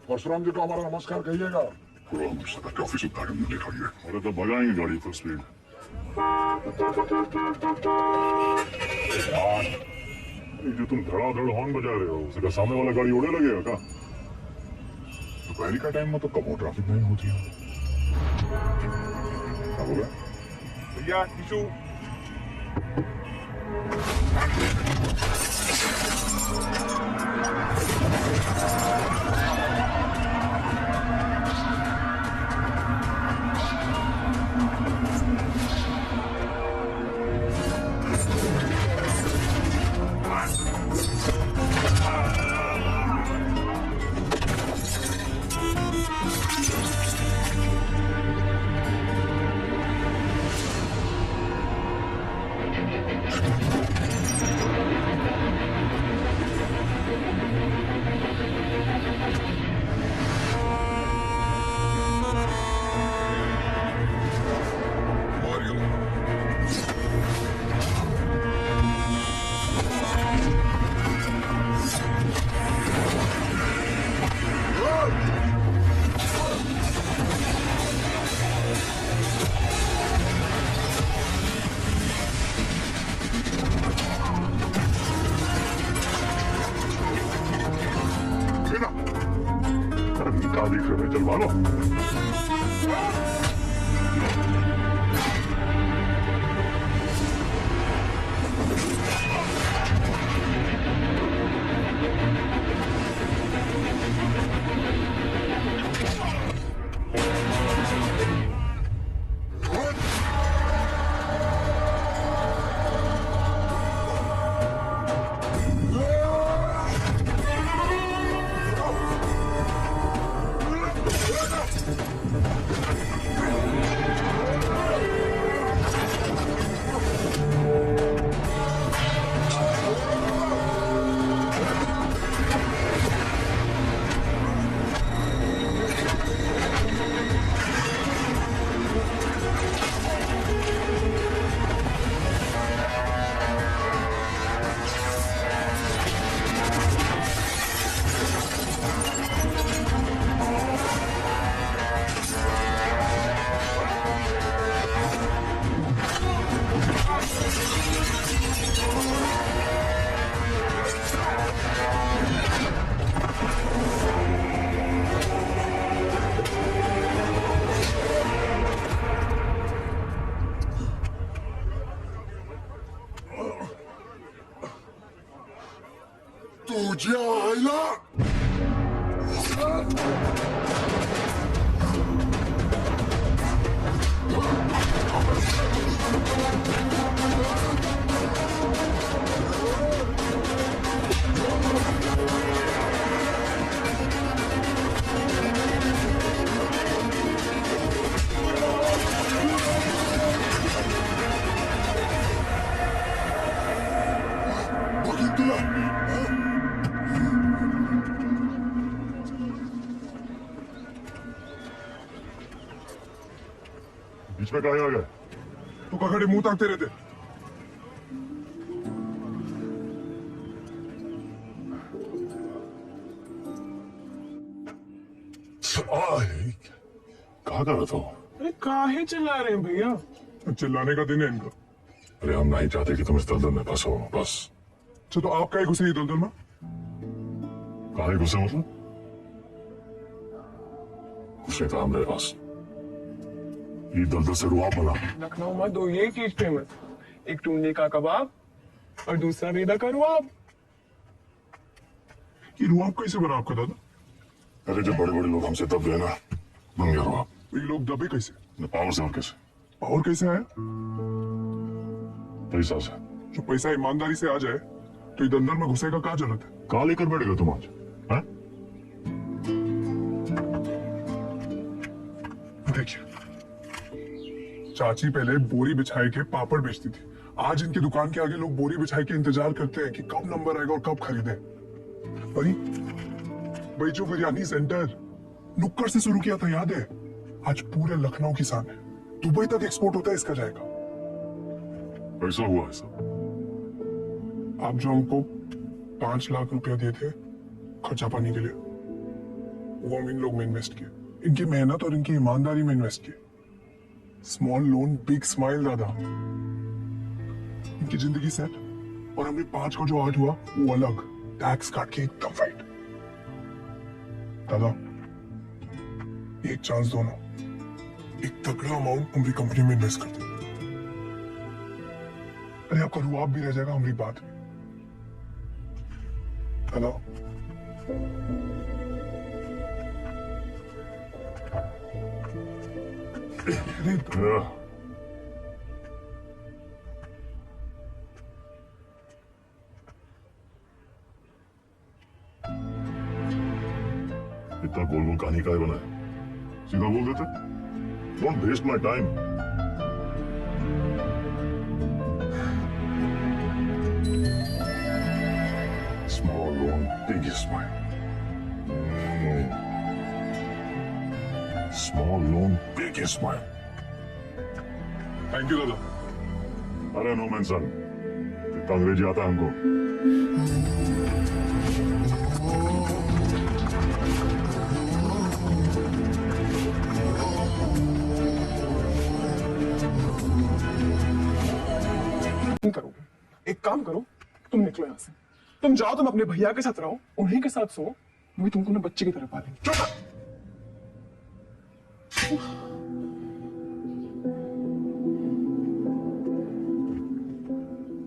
[SPEAKER 11] परशुराम जी को हमारा नमस्कार कहिएगा। ऑफिस दिखाइए।
[SPEAKER 10] अरे तो भगाएंगे गाड़ी फुल स्पीड। जो तुम धड़ाधड़ हॉर्न बजा रहे हो, उसका सामने वाला गाड़ी उड़े लगेगा क्या? दोपहरी का टाइम में तो कब ट्रैफिक नहीं होती है। क्या बोला भैया? टिशू। चलवा लो।
[SPEAKER 11] तुझ्या आईला बघितलं. बीच में कहा आ गया?
[SPEAKER 9] तू का खड़े मुंह ताकते रहते।
[SPEAKER 11] कहा कर रहा था?
[SPEAKER 9] अरे काहे चिल्ला रहे हैं भैया? चिल्लाने का दिन है इनका।
[SPEAKER 11] अरे हम नहीं चाहते कि तुम इस दलदल में फंसो, बस।
[SPEAKER 9] अच्छा तो आप काहे घुसे दलदल में?
[SPEAKER 11] कहा घुसे मतलब? घुसे था हमारे पास। ये दलदल से रुआब बना।
[SPEAKER 9] लखनऊ में दो ये चीज फेमस, एक टूंडे का कबाब और दूसरा बेदा का रुआब। ये रुआब कैसे बना आपका दादा?
[SPEAKER 11] अरे जब बड़े बड़े लोग हमसे दब गए ना, बन गया रुआब।
[SPEAKER 9] ये लोग दबे कैसे?
[SPEAKER 11] पावर से और कैसे?
[SPEAKER 9] पावर कैसे आया?
[SPEAKER 11] पैसा से।
[SPEAKER 9] जो पैसा ईमानदारी से आ जाए तो ये दलदल में घुसे का क्या जरूरत है?
[SPEAKER 11] कहा लेकर बैठेगा तुम आज? हैं?
[SPEAKER 9] देखिए, चाची पहले बोरी बिछाए के पापड़ बेचती थी। आज इनकी दुकान के आगे लोग बोरी बिछाए के इंतजार करते हैं कि कब नंबर आएगा और कब खरीदें। भाई बैजू बिरयानी सेंटर नुक्कड़ से शुरू किया था, याद है? आज पूरे लखनऊ की शान है। दुबई तक एक्सपोर्ट होता है इसका जाएगा।
[SPEAKER 11] पैसा हुआ ऐसा।
[SPEAKER 9] आप जो हमको 5 लाख रुपया दिए थे खर्चा पानी के लिए, वो हम इन लोग में इन्वेस्ट किए। इनकी मेहनत और इनकी ईमानदारी में इन्वेस्ट किए। स्मॉल लोन बिग स्माइल दादा। इनकी जिंदगी सेट और हमने 5 का जो 8 हुआ वो अलग, टैक्स काट के एकदम फाइट। दादा एक चांस दो ना, एक तगड़ा अमाउंट हमारी कंपनी में इन्वेस्ट कर दो। अरे आपका रुआब भी रह जाएगा हमारी बात में। दादा
[SPEAKER 11] इतना गोल गोल कहानी का बनाया? सीधा बोल देते। Don't waste my time. Small loan big smile. Small loan big smile.
[SPEAKER 9] Thank you dada.
[SPEAKER 11] अरे नो मेंशन, इतना अंग्रेजी आता है हमको।
[SPEAKER 9] करोगे एक काम करो, तुम निकलो यहाँ से। तुम जाओ, तुम अपने भैया के साथ रहो, उन्हीं के साथ सो। वही तुमको ना बच्चे की तरह पालेंगे।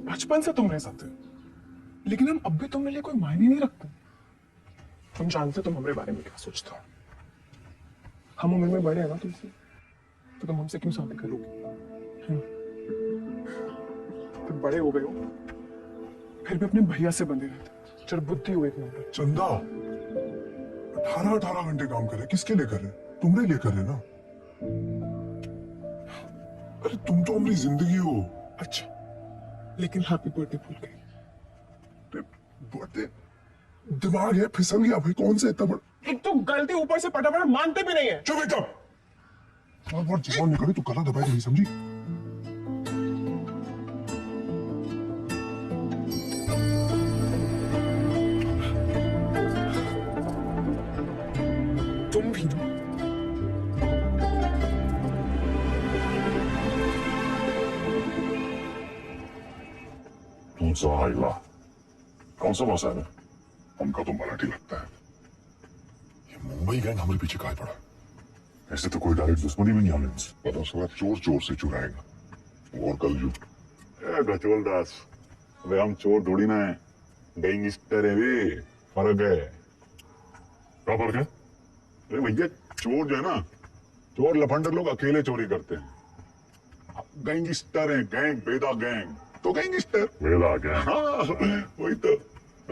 [SPEAKER 9] बचपन से तुम रह सकते हो, लेकिन हम अब भी तुम्हारे लिए कोई मायने नहीं रखते। तुम जानते हो तुम हमारे बारे में क्या सोचते हो। हम उम्र में बड़े हैं ना तुमसे, तो तुम हमसे क्यों शादी करोगे? तुम बड़े हो गए हो, फिर भी अपने भैया से बंधे रहते। चल बुद्धि हुई एक नंबर। चंदा 18 घंटे काम कर रहे, किसके लिए कर रहे? तुम्हारे लिए कर रहे ना। अरे तुम तो हमारी जिंदगी हो। अच्छा, लेकिन हैप्पी बर्थडे भूल गई। बर्थडे दिमाग है फिसल गया भाई। कौन से इतना बड़ा, एक तो गलती ऊपर से पटापट मानते भी नहीं है। चुप एकदम। और जवान नहीं करे तू गला दबाई नहीं, समझी? तुम भी ना।
[SPEAKER 11] तुम साहिला कौन सा भाषा है? हमका तो मराठी लगता है। ये मुंबई गैंग हमारे पीछे काहे पड़ा? ऐसे तो कोई डायरेक्ट दुश्मनी भी नहीं हमें। पता चला चोर चोर से चुराएगा। और कल यू गचोल दास, अबे हम चोर थोड़ी ना है, गैंगस्टर है भी। फर्क है। क्या फर्क है? अरे भैया चोर जो है ना, चोर लफंडर लोग अकेले चोरी करते हैं। गैंगस्टर है, गैंग बेदा गैंग तो गैंगस्टर बेदा गैंग। हाँ वही तो।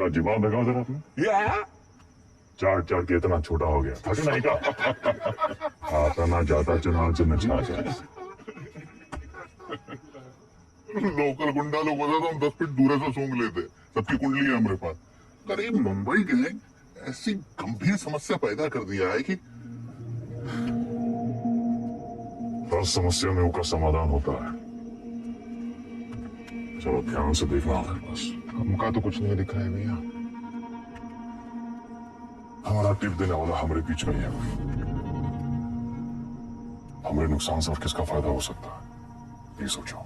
[SPEAKER 11] जवाब लगाओ जरा आपने। या चाट चाट के इतना छोटा हो गया, थक नहीं का? आता ना जाता चुनाव से नचा जाए। लोकल गुंडा लोग होता तो हम 10 फीट दूर से सूंघ लेते। सबकी कुंडली है हमारे पास। अरे मुंबई गैंग ऐसी गंभीर समस्या पैदा कर दिया है कि
[SPEAKER 10] हर समस्या में उसका समाधान होता है। चलो ध्यान से देखना है बस। हमका तो कुछ नहीं दिखा है भैया। हमारा टिप देने वाला हमारे बीच में ही है। हमारे नुकसान से और किसका फायदा हो सकता है, ये सोचो।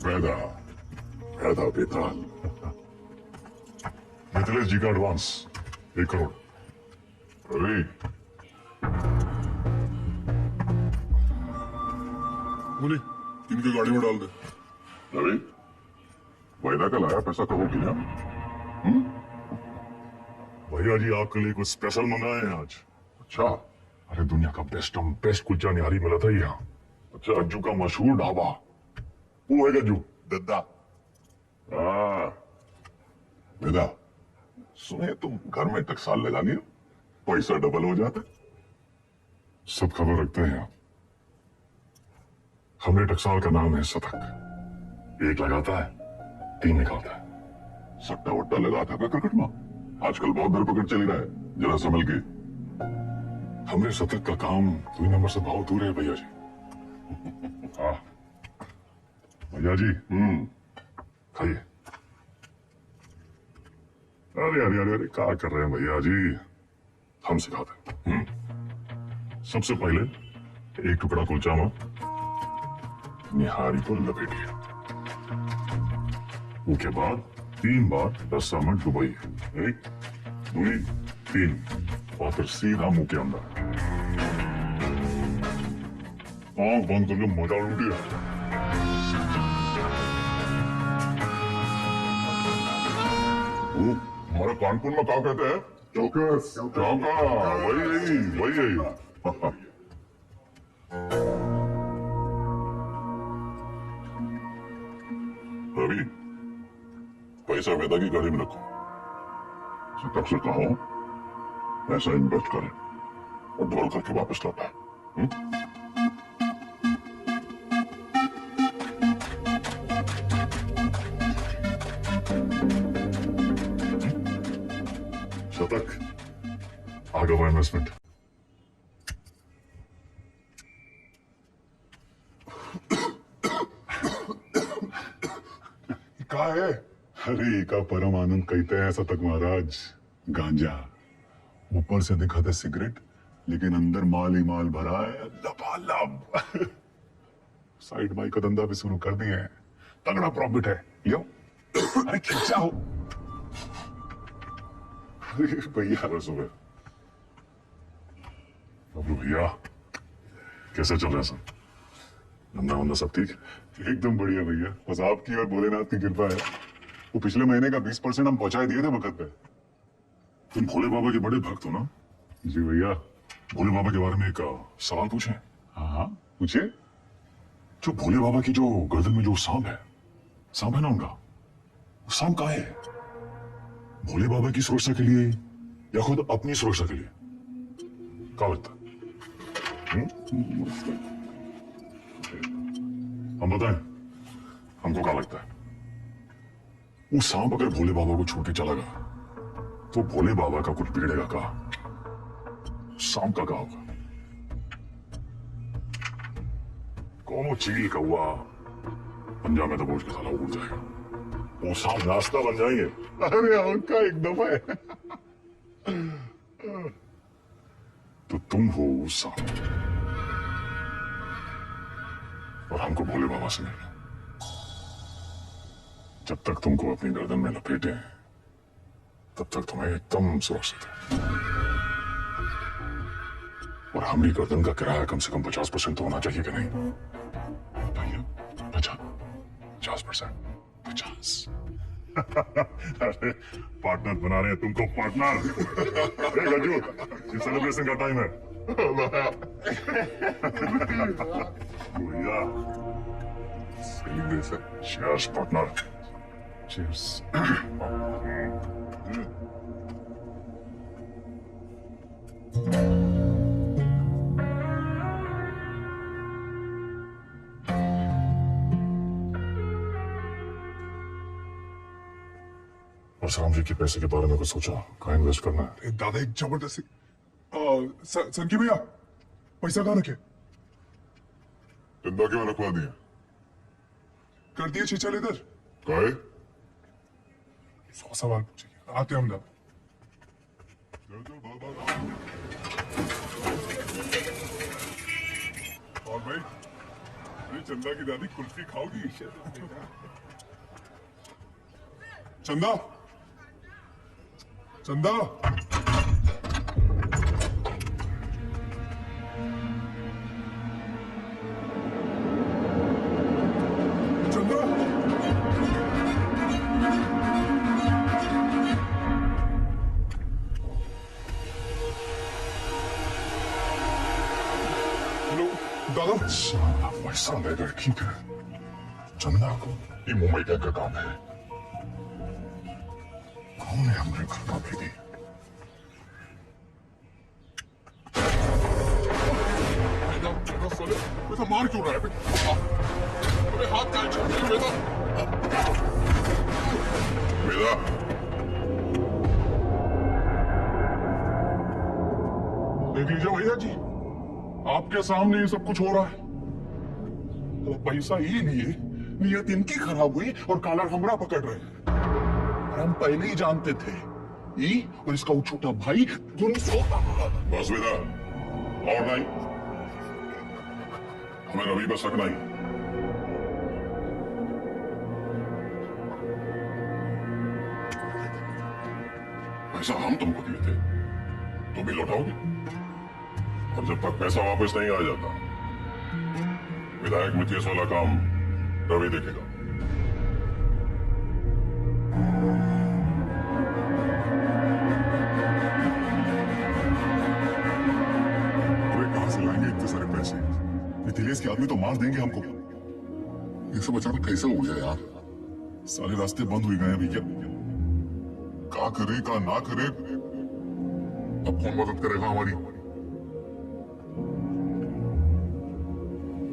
[SPEAKER 10] वेदा, वेदा बेताल। मिथिलेश जी का एडवांस 1 करोड़। अरे बोली इनकी गाड़ी में डाल दे। अरे वेदा का लाया पैसा कहो कि ना? भैया जी आपके लिए कुछ स्पेशल मंगाए हैं आज। अच्छा, अरे दुनिया का बेस्ट कुलचा निहारी मिला था यहाँ। अच्छा, अज्जू का मशहूर ढाबा वो है गज्जू दद्दा। वेदा, सुने तुम घर में टकसाल लगा लिया, पैसा डबल हो जाता। सब खबर रखते हैं आप। हमारे टकसाल का नाम है शतक। 1 लगाता है 3 निकालता है। सट्टा वट्टा लगाता है क्रिकेट में आजकल बहुत धरपकड़ चली रहा है, जरा संभल के। हमारे शतक का काम 2 नंबर से बहुत दूर है भैया जी। हाँ भैया जी, खाइए। अरे अरे अरे अरे क्या कर रहे हैं भैया जी, हम सिखाते हैं। सबसे पहले 1 टुकड़ा कुलचा में निहारी को लपेटिए। उसके बाद 3 बार रस्सा में डुबाइए। 1 2 3 और फिर सीधा मुंह के अंदर। आंख बंद करके मजा लूटिए। हमारे कानपुर में क्या कहते हैं? चौकस। चौका, वही। रवि, पैसा वेदा की गाड़ी में रखो। शतक से कहो पैसा इन्वेस्ट करें और डबल करके वापस लौटाए। शतक आगे वो इन्वेस्टमेंट। का है? अरे का परम आनंद कहते हैं शतक महाराज। गांजा ऊपर से दिखाते सिगरेट, लेकिन अंदर माल ही माल भरा है लबालब। साइड बाई का धंधा भी शुरू कर दिए हैं, तगड़ा प्रॉफिट है। लियो, अरे खिंचा हो भैया। सुबह बबलू भैया, कैसे चल रहा है सब? धंधा वंधा सब ठीक? एकदम बढ़िया भैया, बस आपकी और भोलेनाथ की कृपा है। वो पिछले महीने का 20% हम पहुंचा दिए थे वक्त पे। तुम भोले बाबा के बड़े भक्त हो ना? जी भैया। भोले बाबा के बारे में एक सवाल पूछे? हाँ पूछे। जो भोले बाबा की जो गर्दन में जो सांप है ना उनका, वो सांप कहाँ है? भोले बाबा की सुरक्षा के लिए या खुद अपनी सुरक्षा के लिए? क्या लगता है? हम बताएं हमको क्या लगता है? वो सांप अगर भोले बाबा को छोड़ के चला गया तो भोले बाबा का कुछ बिगड़ेगा का? सांप का क्या होगा? कौन चील कौआ पंजाब में तो बोझ के साला उड़ जाएगा, वो सांप रास्ता बन जाएंगे। अरे उनका एक दफा है। तो तुम हो उस सांप और हमको भोले बाबा से मिलना। जब तक तुमको अपनी गर्दन में लपेटे तब तक तुम्हें एकदम सुरक्षित है। और हमारी गर्दन का किराया कम से कम 50% तो होना चाहिए कि नहीं भैया? 50%। अरे पार्टनर बना रहे हैं तुमको, पार्टनर। गज्जू, ये सेलिब्रेशन का टाइम है। भैया celebration. Cheers partner, cheers.
[SPEAKER 11] Parshuram ji के पैसे के बारे में कुछ सोचा? कहाँ इन्वेस्ट करना है?
[SPEAKER 10] दादा एक जबरदस्ती संकी भैया पैसा कहाँ रखे?
[SPEAKER 11] चंदा क्यों रखवा दिए?
[SPEAKER 10] कर दिए चीचल इधर।
[SPEAKER 11] काहे?
[SPEAKER 10] 100 सवाल पूछेंगे, आते हम दादा। और भाई अरे चंदा की दादी कुल्फी खाओगी? चंदा चंदा चंदा हेलो दादा
[SPEAKER 11] पैसा ले गए, ठीक है। चंदा को ये मुंबई का काम है। कौन है हमने घर पर भेजी?
[SPEAKER 10] बेटा मार क्यों रहा है? अबे हाथ क्या छूट गया बेटा?
[SPEAKER 11] बेटा
[SPEAKER 10] देख लीजिए भैया जी, आपके सामने ये सब कुछ हो रहा है। तो पैसा ये लिए नियत इनकी खराब हुई और कालर हमरा पकड़ रहे हैं। और हम पहले ही जानते थे ये और इसका वो छोटा भाई
[SPEAKER 11] बस बेटा, और नहीं, हमें रवि पर शक नहीं। पैसा हम तुमको दिए थे, तुम भी लौटाओगे। और जब तक पैसा वापस नहीं आ जाता, विधायक मिथिलेश वाला काम रवि देखेगा।
[SPEAKER 10] कहां से लाएंगे इतने सारे पैसे? मिथिलेश के आदमी तो मार देंगे हमको।
[SPEAKER 11] ये सब अचानक कैसे हो गया यार?
[SPEAKER 10] सारे रास्ते बंद हो गए हैं भैया।
[SPEAKER 11] क्या करे क्या ना करे, अब कौन मदद करेगा हमारी?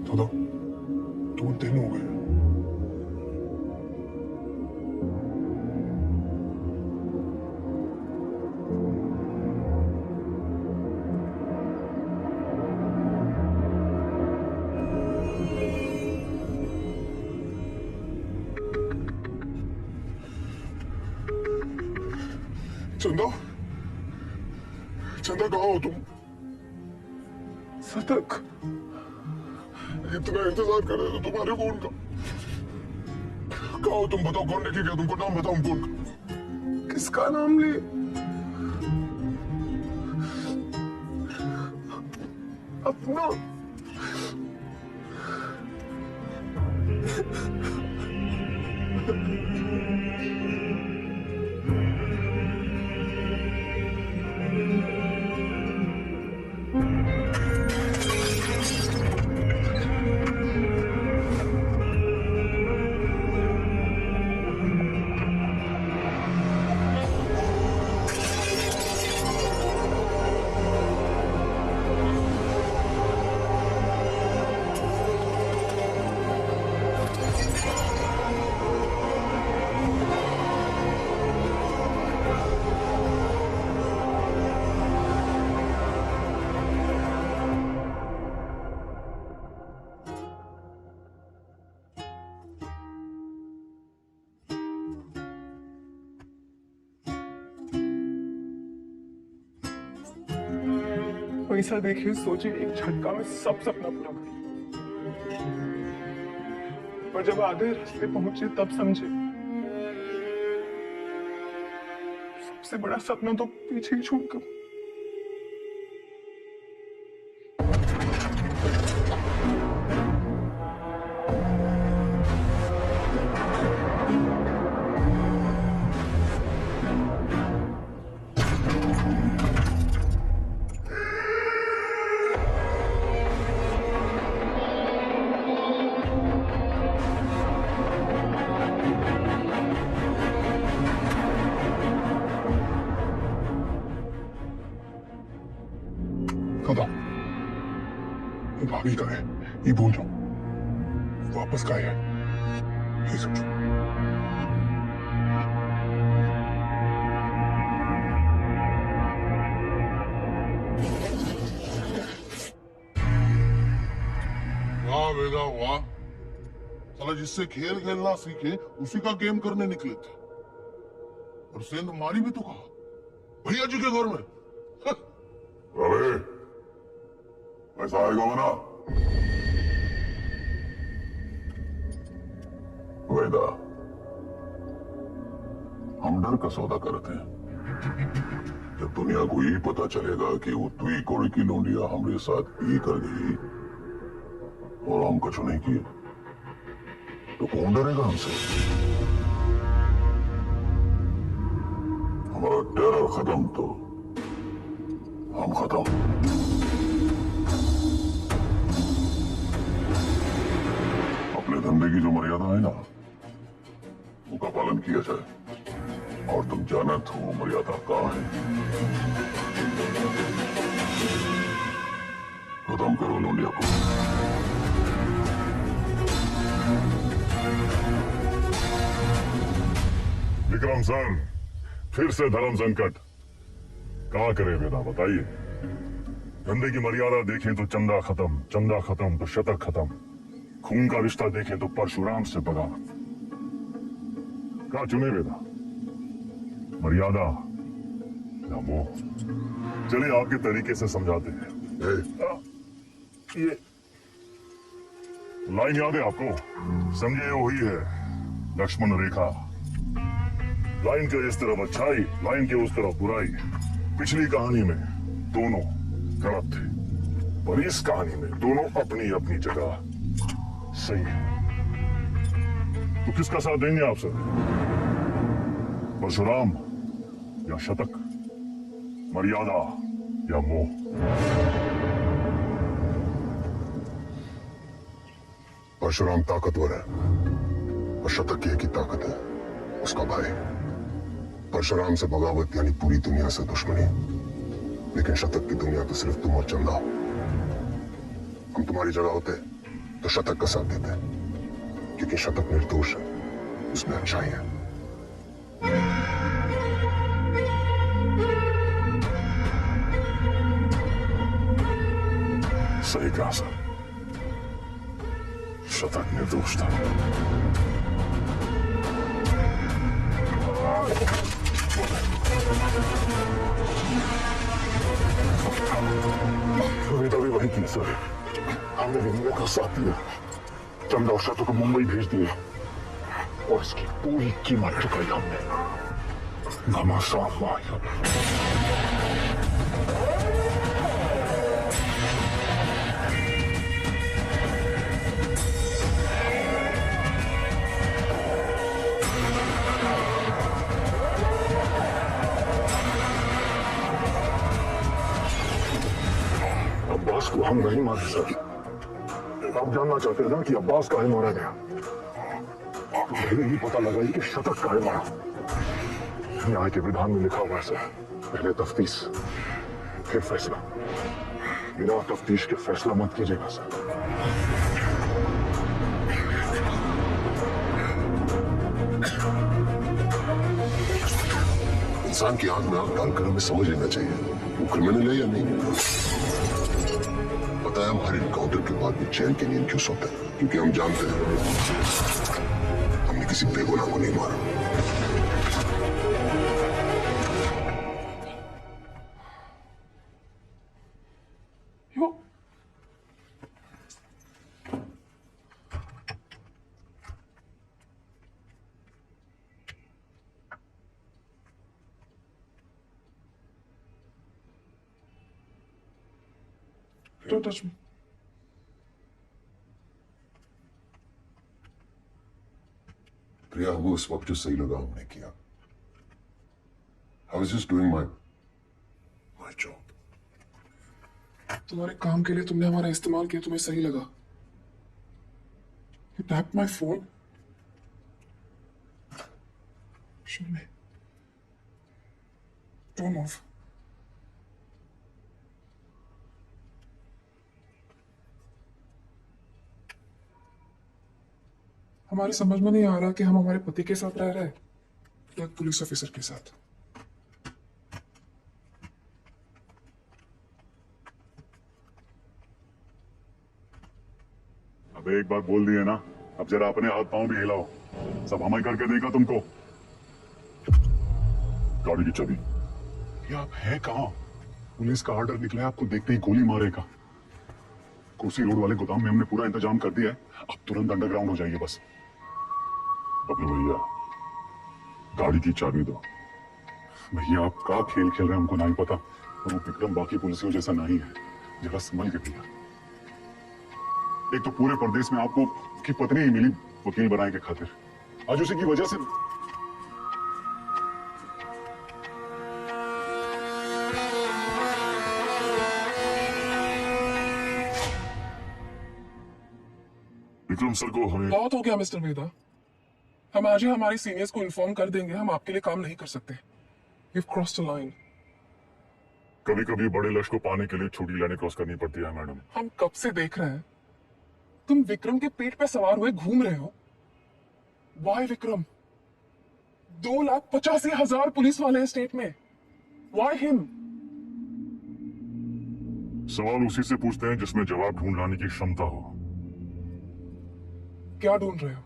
[SPEAKER 10] दादा 2 दिन हो गए। चंदा चंदा कहाँ हो तुम? सतक इतना इंतजार कर रहे थे तुम्हारे फोन का। कहाँ हो तुम? बताओ कौन लेके गया तुमको? नाम बताओ फोन का। किसका नाम ले? अपना। पैसा देखिए, सोचे एक झटका में सब सपना पूरा कर। पर जब आधे रास्ते पहुंचे तब समझे सबसे बड़ा सपना तो पीछे ही छूट गया। भाभी का है ये बोल रहा हूं, वापस का है ये सोचो। साला जिससे खेल खेलना सीखे उसी का गेम करने निकले थे। और सेंध मारी भी तो कहा भैया जी के घर में।
[SPEAKER 11] अरे पैसा आएगा वरना वेदा, हम डर का सौदा करते हैं। जब दुनिया को ये पता चलेगा कि वो तुई कोड़ी की लौंडिया हमारे साथ ये कर गई और हम कुछ नहीं किए, तो कौन डरेगा हमसे? हमारा टेरर खत्म तो हम खत्म। अपने धंधे की जो मर्यादा है ना, उनका पालन किया जाए। और तुम जानत हो मर्यादा कहाँ है। खत्म करो लौंडिया को।
[SPEAKER 10] विक्रम सर, फिर से धर्म संकट। क्या करे वेदा, बताइए। धंधे की मर्यादा देखें तो चंदा खत्म तो शतक खत्म। खून का रिश्ता देखें तो परशुराम से बगावत। क्या चुने वेदा, मर्यादा या मोह? चलिए आपके तरीके से समझाते हैं। ये लाइन याद है आपको? समझिए वही है लक्ष्मण रेखा। लाइन के इस तरफ अच्छाई, लाइन के उस तरफ बुराई। पिछली कहानी में दोनों गलत थे, पर इस कहानी में दोनों अपनी अपनी जगह सही है। तो किसका साथ देंगे आप सर? परशुराम या शतक? मर्यादा या मोह?
[SPEAKER 11] परशुराम ताकतवर है और शतक की एक ही ताकत है, उसका भाई। परशुराम से बगावत यानी पूरी दुनिया से दुश्मनी, लेकिन शतक की दुनिया तो सिर्फ तुम और चंदा। हम तुम्हारी जगह होते तो शतक का साथ देते, क्योंकि शतक निर्दोष है, उसमें अच्छाई है।
[SPEAKER 10] सही कहा सर, शतक निर्दोष था।
[SPEAKER 11] वेदा भी वही थी सर। हमने विनय का साथ दिया, चंदा और शतक को मुंबई भेज दिए और इसकी पूरी कीमत चुकाई हमने। घमासान माया। अब्बास को हम नहीं मारे सर। आप जानना चाहते हैं ना कि अब्बास काहे मारा गया? तो पहले ही पता लगा कि शतक काहे मारा। न्याय के विधान में लिखा हुआ है सर, पहले तफ्तीश फिर फैसला। बिना तफ्तीश के फैसला मत कीजिएगा सर। इंसान की आंख में आंख डालकर हमें समझ लेना चाहिए वो क्रिमिनल है या नहीं। पता है हम हर इनकाउंटर के बाद भी चैन की नींद क्यों सोते हैं? क्योंकि हम जानते हैं हमने किसी बेगुनाह को नहीं मारा।
[SPEAKER 9] Don't touch me.
[SPEAKER 11] प्रिया, वो उस वक्त जो सही लगा हमने किया। I was just doing my job.
[SPEAKER 9] तुम्हारे काम के लिए तुमने हमारा इस्तेमाल किया, तुम्हें सही लगा। You tapped my phone. Show me. Don't move. हमारी समझ में नहीं आ रहा कि हम हमारे पति के साथ रह रहे हैं या पुलिस ऑफिसर के साथ।
[SPEAKER 10] अब एक बार बोल दिए ना,
[SPEAKER 11] अब जरा अपने हाथ पांव भी हिलाओ, सब हमें करके देगा तुमको। गाड़ी की चाबी। ये आप है कहाँ? पुलिस का ऑर्डर निकला है, आपको देखते ही गोली मारेगा। कुर्सी रोड वाले गोदाम में हमने पूरा इंतजाम कर दिया है, अब तुरंत अंडरग्राउंड हो जाइए बस। बबलू भैया, गाड़ी की चाबी दो। भैया आप क्या खेल खेल रहे हैं हमको नहीं पता, और वो विक्रम बाकी पुलिसियों जैसा नहीं है, जरा संभल के भैया। एक तो पूरे प्रदेश में आपको उसकी पत्नी ही मिली वकील बनाने के खातिर, आज उसी की वजह से विक्रम सर को हमें
[SPEAKER 9] बहुत हो गया मिस्टर वेदा, हम आज ही हमारे सीनियर्स को इन्फॉर्म कर देंगे, हम आपके लिए काम नहीं कर सकते। You've crossed a line.
[SPEAKER 11] कभी कभी बड़े लक्ष्य को पाने के लिए छोटी लाइनें क्रॉस करनी पड़ती है मैडम।
[SPEAKER 9] हम कब से देख रहे हैं, तुम विक्रम के पेट पे सवार हुए घूम रहे हो। Why विक्रम? 2,85,000 पुलिस वाले हैं स्टेट में। Why him?
[SPEAKER 11] सवाल उसी से पूछते हैं जिसमें जवाब ढूंढ लाने की क्षमता हो।
[SPEAKER 9] क्या ढूंढ रहे हो?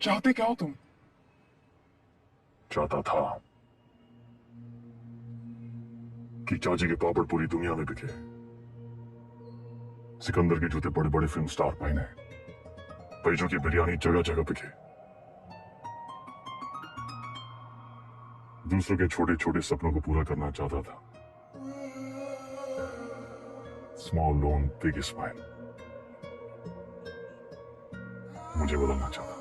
[SPEAKER 9] चाहते क्या हो तुम?
[SPEAKER 11] चाहता था कि चाची के पापड़ पूरी दुनिया में बिके, सिकंदर के जूते बड़े बड़े फिल्म स्टार पहने, पैजों की बिरयानी जगह जगह बिके, दूसरों के छोटे छोटे सपनों को पूरा करना चाहता था। स्मॉल लोन बिग स्माइल मुझे बदलना चाहता।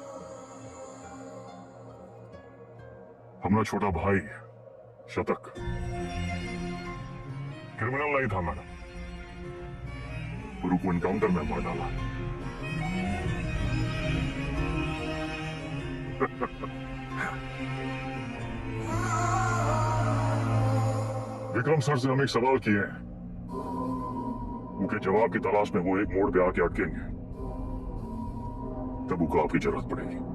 [SPEAKER 11] हमारा छोटा भाई शतक क्रिमिनल नहीं था मैडम, गुरु को एनकाउंटर में मार डाला। विक्रम सर से हम एक सवाल किए हैं, उनके जवाब की तलाश में वो एक मोड़ पे आके अटकेंगे, तब उनको आपकी जरूरत पड़ेगी।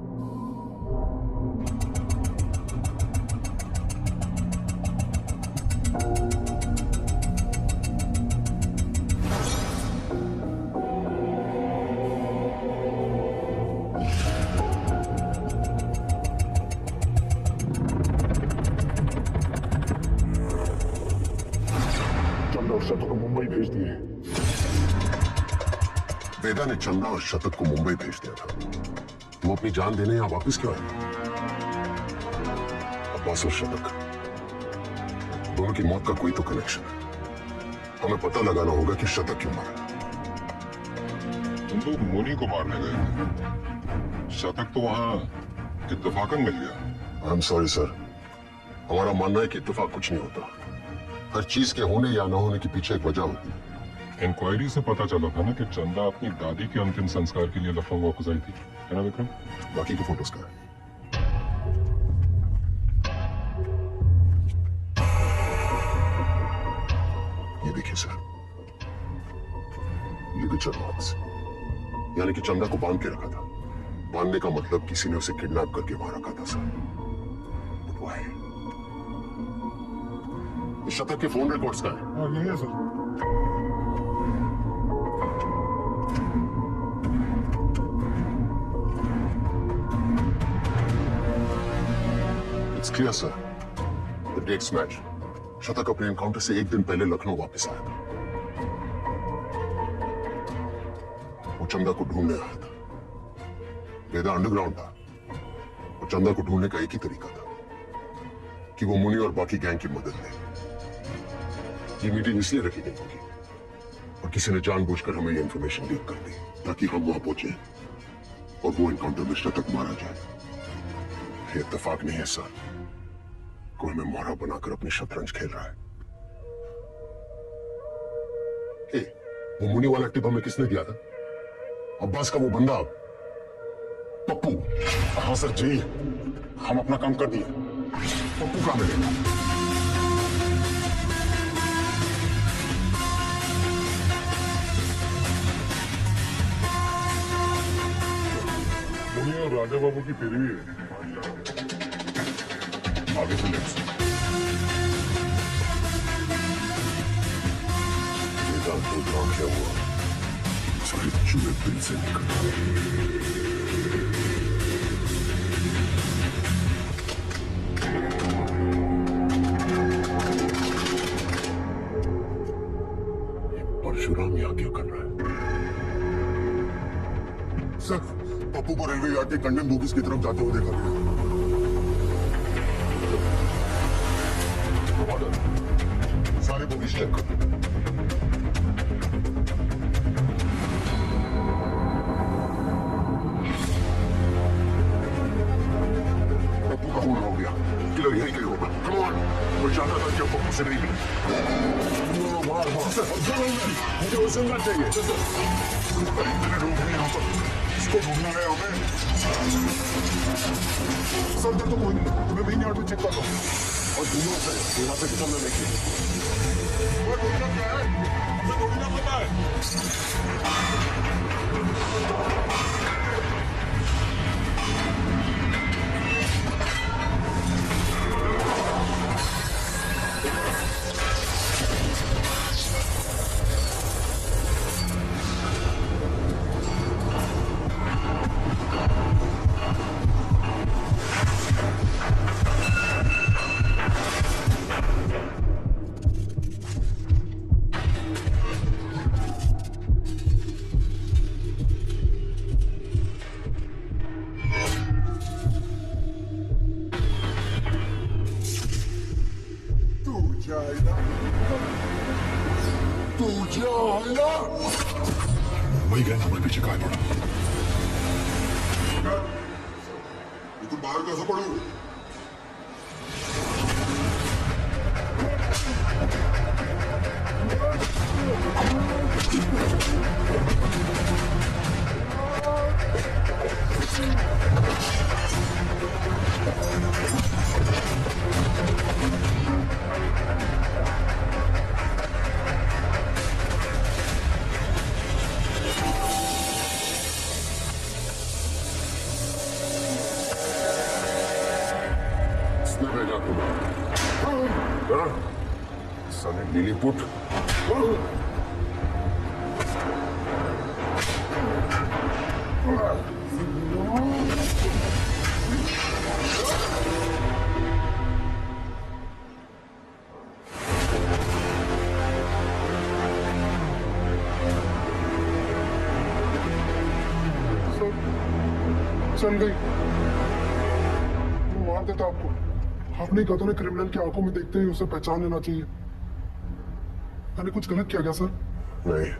[SPEAKER 11] चंदा और शतक को मुंबई भेज दिए।
[SPEAKER 10] वेदा ने चंदा और शतक को मुंबई भेज दिया था, वो अपनी जान देने यहां वापस क्यों आए? अब्बास और शतक दोनों की मौत का कोई तो कनेक्शन है, हमें पता लगाना होगा कि शतक क्यों मारा। तुम तो मुनि को मारने गए थे, शतक तो वहां इत्तेफाकन मिल गया। आई एम सॉरी सर, हमारा मानना है कि इत्तेफाक कुछ नहीं होता, हर चीज के होने या न होने के पीछे एक वजह होती है। इंक्वायरी से पता चला था ना कि चंदा अपनी दादी के अंतिम संस्कार के लिए लखनऊ वापस आई थी, है ना विक्रम? बाकी के फोटोज का है। ये देखिए सर, लिगेचर मार्क्स, यानी कि चंदा को बांध के रखा था। बांधने का मतलब किसी ने उसे किडनैप करके वहां रखा था सर। But why? शतक के फोन रिकॉर्ड्स का है। हाँ, यही है sir. It's clear sir, the dates match. शतक अपने एनकाउंटर से एक दिन पहले लखनऊ वापस आया था, वो चंदा को ढूंढने आया था। वेदा अंडरग्राउंड था, और चंदा को ढूंढने का एक ही तरीका था कि वो मुनि और बाकी गैंग की मदद ले। ये मीटिंग इसलिए रखी गई होगी, और किसी ने जानबूझकर हमें ये इंफॉर्मेशन लीक कर दी ताकि हम वहां पहुंचे और वो एनकाउंटर में शतक मारा जाए। ये इत्तेफाक नहीं है सर, कोई हमें मोहरा बनाकर अपनी शतरंज खेल रहा है। वो मुनि वाला टिप हमें किसने दिया था? अब्बास का वो बंदा पप्पू। हाँ सर जी, हम अपना काम कर दिए। पप्पू कहां मिलेगा? मुनि और राजा बाबू की तेरी आगे से लेट्स हुआ, सारे चूहे दिल से निकल
[SPEAKER 11] पप्पू को रेलवे यार्ड के कंडम बूबीज की तरफ जाते हुए देखा गया। सारे बूबीज चेक कर। पप्पू का खून हो गया। किलर यही कहीं होगा। कम ऑन, मैं चाहता था कि अब पप्पू से नहीं मिले। मुझे वो सिंगल चाहिए। इतने लोग हैं यहाँ पर, इसको ढूंढना है हमें। सर तो कोई नहीं, तुम्हें मेन यार्ड में चेक करता हूँ और दूरों से यहाँ से निकलने देखिए। वो ढूंढना क्या है? मुझे ढूंढना पता है। वही गए हमारे पीछे काय पड़ा। तुम बाहर कैसे पड़ोगे? भेजा तुम्हें सने लिलीपुट। चल गई। मार देता आपको। आपने कहा था क्रिमिनल की आंखों में देखते ही उसे पहचान लेना चाहिए। मैंने कुछ गलत किया क्या सर? नहीं,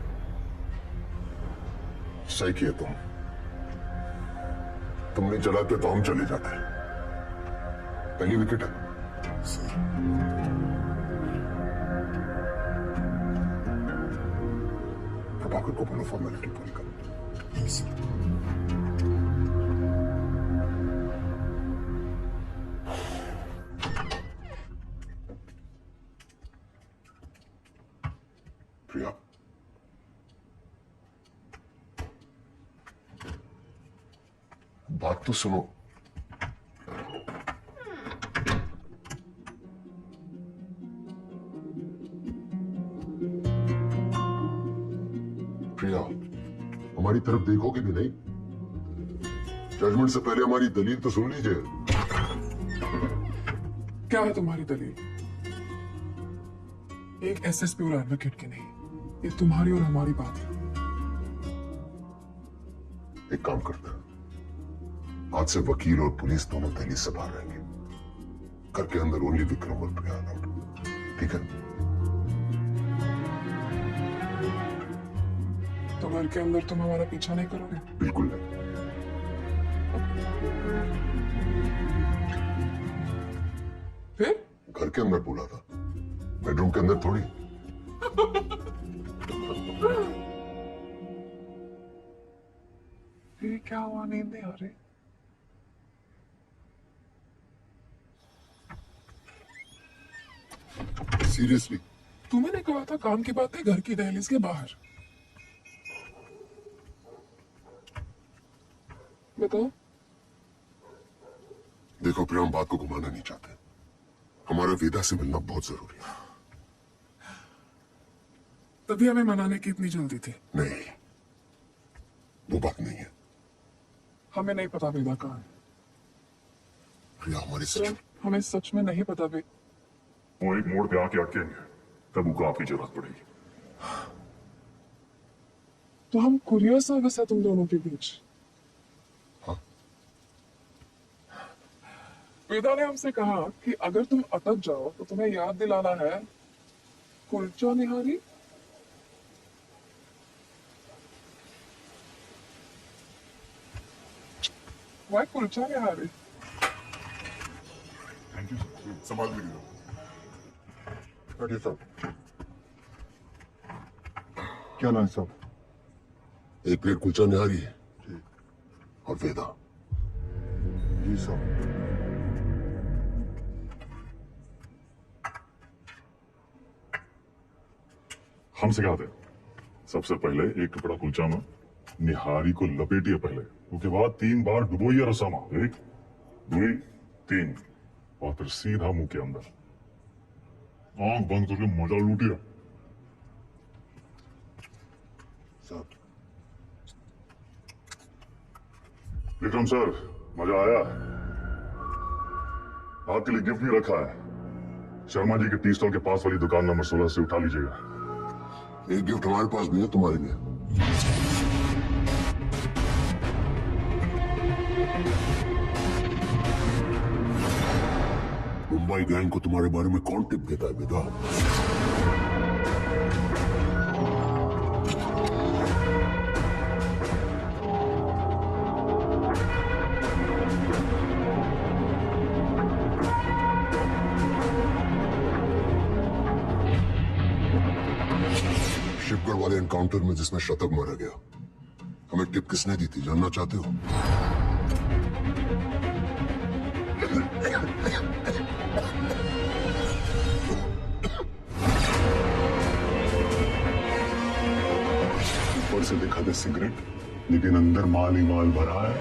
[SPEAKER 11] सही किए तुम नहीं चलाते तो हम चले जाते। पहली विकेट है सर। प्रभाकर को बोलो फॉर्मेलिटी पूरी करो। Yes sir. प्रिया, बात तो सुनो। प्रिया, हमारी तरफ देखोगे भी नहीं? जजमेंट से पहले हमारी दलील तो सुन लीजिए।
[SPEAKER 9] क्या है तुम्हारी दलील? एक एसएसपी और एडवोकेट की नहीं, ये तुम्हारी और हमारी बात है।
[SPEAKER 11] एक काम करते हैं, आज से वकील और पुलिस दोनों दहलीज से बाहर रहेंगे। घर के अंदर ओनली विक्रम और प्रिया अलाउड। ठीक है?
[SPEAKER 9] तो घर के अंदर तुम हमारा पीछा नहीं करोगे?
[SPEAKER 11] बिल्कुल नहीं।
[SPEAKER 9] फिर
[SPEAKER 11] घर के अंदर बोला था, बेडरूम के अंदर थोड़ी।
[SPEAKER 9] ये क्या हुआ? नींद नहीं आ रही?
[SPEAKER 11] सीरियसली?
[SPEAKER 9] तुम्हें नहीं कहा था काम की बात है घर की दहलीज के बाहर? बताओ।
[SPEAKER 11] देखो प्रिया, हम बात को घुमाना नहीं चाहते। हमारा वेदा से मिलना बहुत जरूरी है।
[SPEAKER 9] तभी हमें मनाने की इतनी जल्दी थी।
[SPEAKER 11] नहीं, वो बात नहीं है।
[SPEAKER 9] हमें नहीं पता वेदा कहाँ है।
[SPEAKER 11] प्रिया, हमारे सच
[SPEAKER 9] हमें सच में नहीं पता भी।
[SPEAKER 10] वो एक मोड़ पे आके अटकेंगे, तब उनको आपकी जरूरत पड़ेगी।
[SPEAKER 9] तो हम कुरियर सर्विस है तुम दोनों के बीच। वेदा ने हमसे कहा कि अगर तुम अटक जाओ तो तुम्हें याद दिलाना है kulcha nihari. Why kulcha nihari?
[SPEAKER 10] Thank you, संभाल लीजिए। बैठिए साहब। क्या नाम है साहब? एक प्लेट कुलचा निहारी और वेदा। जी साहब।
[SPEAKER 11] हमसे कहा थे सबसे पहले एक टुकड़ा कुलचा में निहारी को लपेटिए पहले, उसके बाद 3 बार डुबोइए रसा में, 1 2 3, और फिर सीधा मुंह के अंदर आंख बंद करके मजा लूटिए।
[SPEAKER 10] साहब।
[SPEAKER 11] विक्रम सर, मजा आया? आपके लिए गिफ्ट भी रखा है, शर्मा जी के टी स्टॉल के पास वाली दुकान नंबर 16 से उठा लीजिएगा।
[SPEAKER 10] एक गिफ्ट हमारे पास भी है तुम्हारे लिए। मुंबई गैंग को तुम्हारे बारे में कौन टिप देता है बेटा? शिवगढ़ वाले एनकाउंटर में जिसमें शतक मारा गया, हमें टिप किसने दी थी जानना चाहते हो? ऊपर से दिखा दे सिगरेट, लेकिन अंदर माल ही माल भरा है।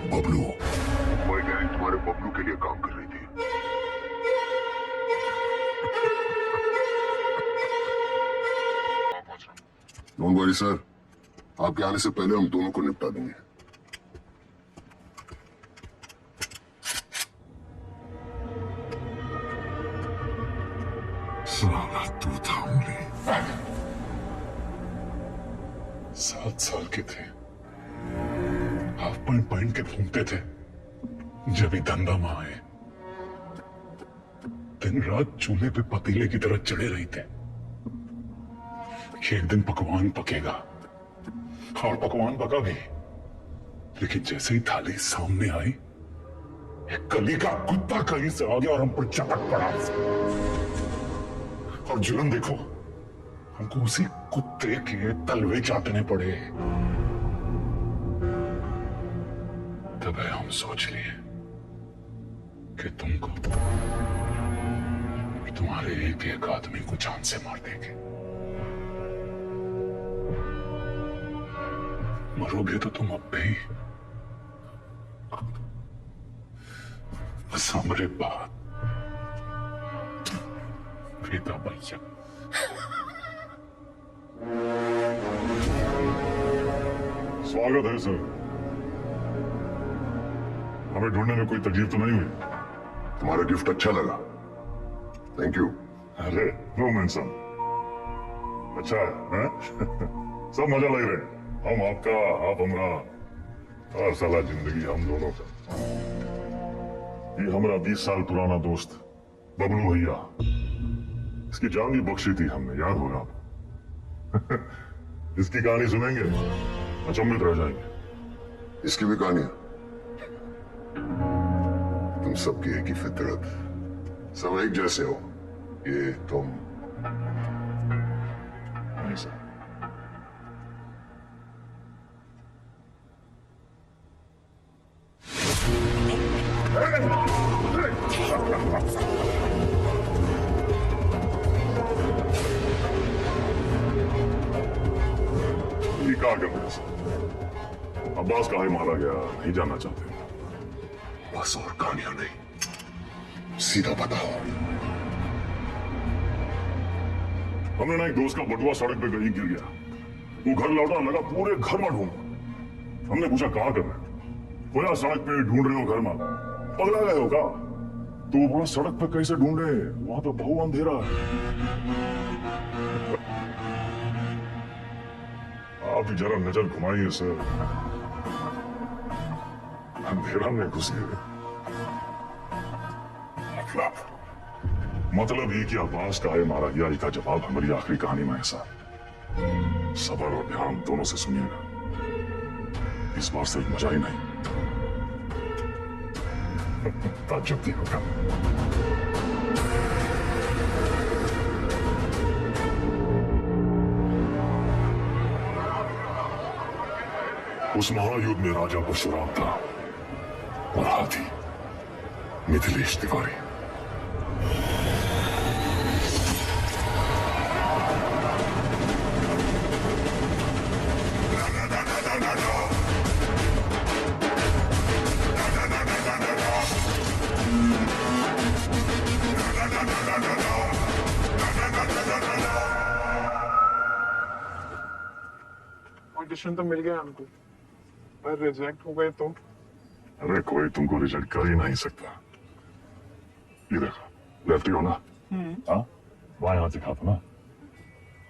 [SPEAKER 10] बबलू, मुंबई गैंग तुम्हारे बबलू के लिए काम कर रही थी। डोंट वरी सर, आपके आने से पहले हम दोनों को निपटा देंगे। साला तू था उंगली। 7 साल के थे, हाफ पैंट पहन के घूमते थे, जब ही धंधा में आए दिन रात चूल्हे पे पतीले की तरह चढ़े रहते। एक दिन पकवान पकेगा, और पकवान पका भी, लेकिन जैसे ही थाली सामने आई, एक गली का कुत्ता कहीं से आ गया और हम पर चपट पड़ा। और जुल्म देखो, हमको उसी कुत्ते के तलवे चाटने पड़े। तब हम सोच लिए कि तुमको और तुम्हारे एक एक आदमी को जान से मार देंगे। मरोगे तो तुम अब भी, बस हमरे बाद वेदा भैया। स्वागत है सर। हमें ढूंढने में कोई तकलीफ तो नहीं हुई? तुम्हारा गिफ्ट अच्छा लगा, थैंक यू। अरे नो मेंशन, अच्छा है? सब मजा लग रहे हैं, हम आपका, आप हमारा, और साला जिंदगी हम दोनों का। ये हमारा 20 साल पुराना दोस्त बबलू भैया, इसकी जान भी बख्शी थी हमने, याद होगा आप? इसकी कहानी सुनेंगे, अचंभित रह जाएंगे। इसकी भी कहानी है? तुम सबकी एक ही फितरत, सब एक जैसे हो, ये तुम ऐसा। ये कहा करते अब्बास काहे मारा गया नहीं जानना चाहते? बस और कहानियां नहीं, सीधा बताओ। हमने ना एक दोस्त का बटुआ सड़क पे कहीं गिर गया, वो घर लौटा, लगा पूरे घर में ढूंढ। हमने पूछा कहाँ करना, खोया सड़क पे ढूंढ रहे हो घर में, पगला गए हो क्या? तो वहां सड़क पे कैसे ढूंढे, वहां पे बहु अंधेरा है। आप भी जरा नजर घुमाइए सर, अंधेरा में घुस गए। मतलब ये कि अब्बास का है मारा गया का जवाब हमारी आखिरी कहानी में ऐसा। सबर और ध्यान दोनों से सुनिएगा, इस बार सिर्फ मजा ही नहीं ताज्जुब भी होगा। उस महायुद्ध में राजा परशुराम था और हाथी मिथिलेश तिवारी।
[SPEAKER 9] ऑडिशन तो मिल गया हमको, पर रिजेक्ट हो गए तो?
[SPEAKER 10] अरे कोई तुमको रिजेक्ट कर ही नहीं सकता। ये देखो, लेफ्टी हो ना? हाँ, वहाँ यहाँ दिखा था ना?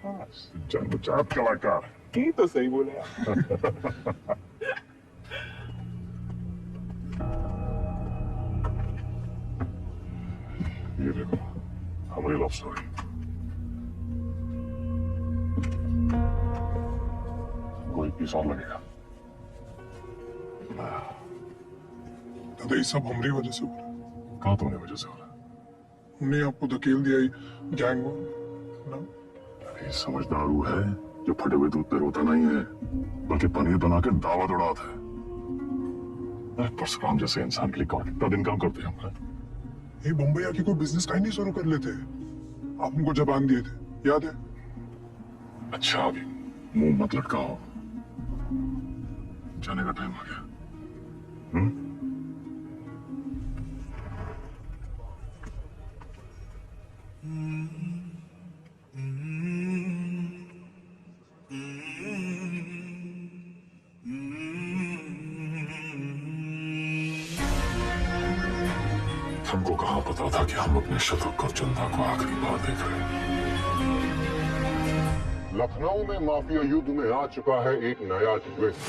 [SPEAKER 10] हाँ, जन्मजात कलाकार।
[SPEAKER 9] की तो सही बोले।
[SPEAKER 10] ये देखो, हमारी लव स्टोरी। कोई पीस और लगेगा।
[SPEAKER 9] दादा ये सब हमारी वजह से हो रहा है।
[SPEAKER 10] कहाँ तुम्हारी वजह से हो रहा है?
[SPEAKER 9] हमने आपको धकेल दिया गैंग ना।
[SPEAKER 10] अरे समझदारू है जो फटे हुए दूध पे रोता नहीं है, बल्कि पनीर बना के दावत उड़ाता है। परशुराम जैसे इंसान के लिए कौन कितना दिन काम करते हैं हम?
[SPEAKER 9] ये बम्बई आके कोई बिजनेस का ही नहीं शुरू कर लेते। आप हमको जबान दिए थे, याद है?
[SPEAKER 10] अच्छा अभी मुंह मत लटकाओ, जाने का टाइम आ गया। हमको कहाँ पता था कि हम अपने शत्रुघ्न और चंदा को आखिरी बार देख रहे हैं।
[SPEAKER 11] लखनऊ में माफिया युद्ध में आ चुका है एक नया ट्विस्ट।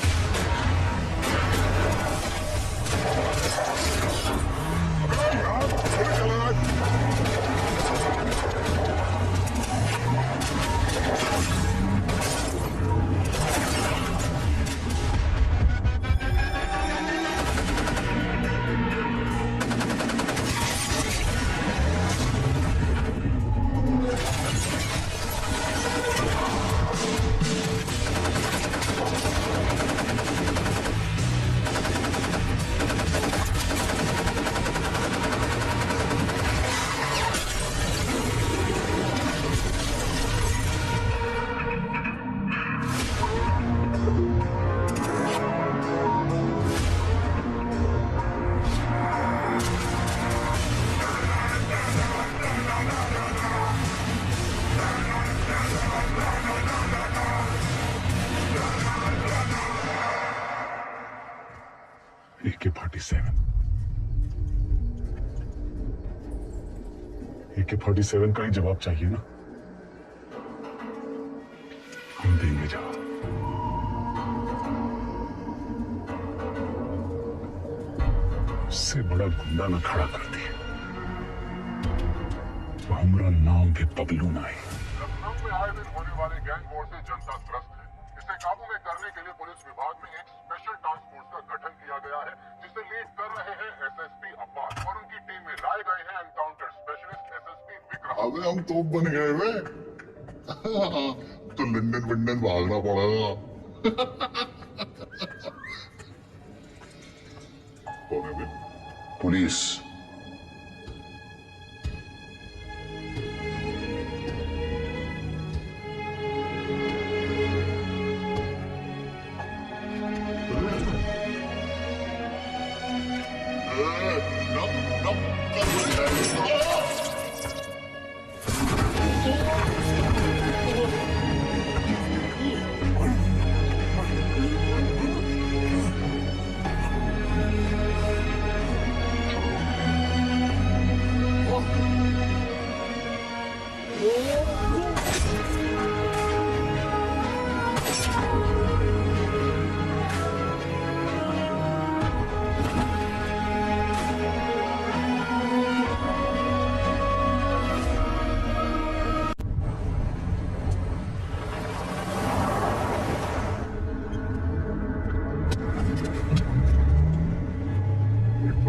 [SPEAKER 11] AK-47 का ही जवाब चाहिए ना? हम देंगे जवाब। उससे बड़ा गुंडा न खड़ा कर दिया तो हमारा नाम भी बबलू ना है। लखनऊ में आए दिन होने वाले गैंग वॉर से जनता त्रस्त है। इसे काबू में करने के लिए पुलिस विभाग में एक स्पेशल टास्क फोर्स का गठन किया गया है, जिसे लीड कर रहे हैं एसएसपी अब्बास और उनकी टीम में लाए गए हैं एनकाउंटर स्पेशलिस्ट एसएसपी विक्रम। अबे हम तोप बन गए वे। तो लंदन वंदन भागना पड़ेगा। कौन है बे? पुलिस।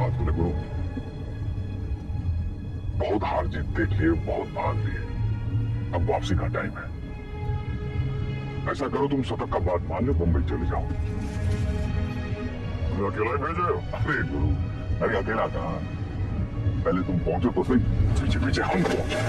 [SPEAKER 11] बात बोले गुरु। बहुत हार जीत देख लिए, बहुत भाग लिए, अब वापसी का टाइम है। ऐसा करो, तुम शतक का बात मान लो, मुंबई चले जाओ। तुम अकेला ही भेजे हो? अरे गुरु, अरे अकेला कहाँ, पहले तुम पहुंचो तो सही, पीछे पीछे हम पहुंचे।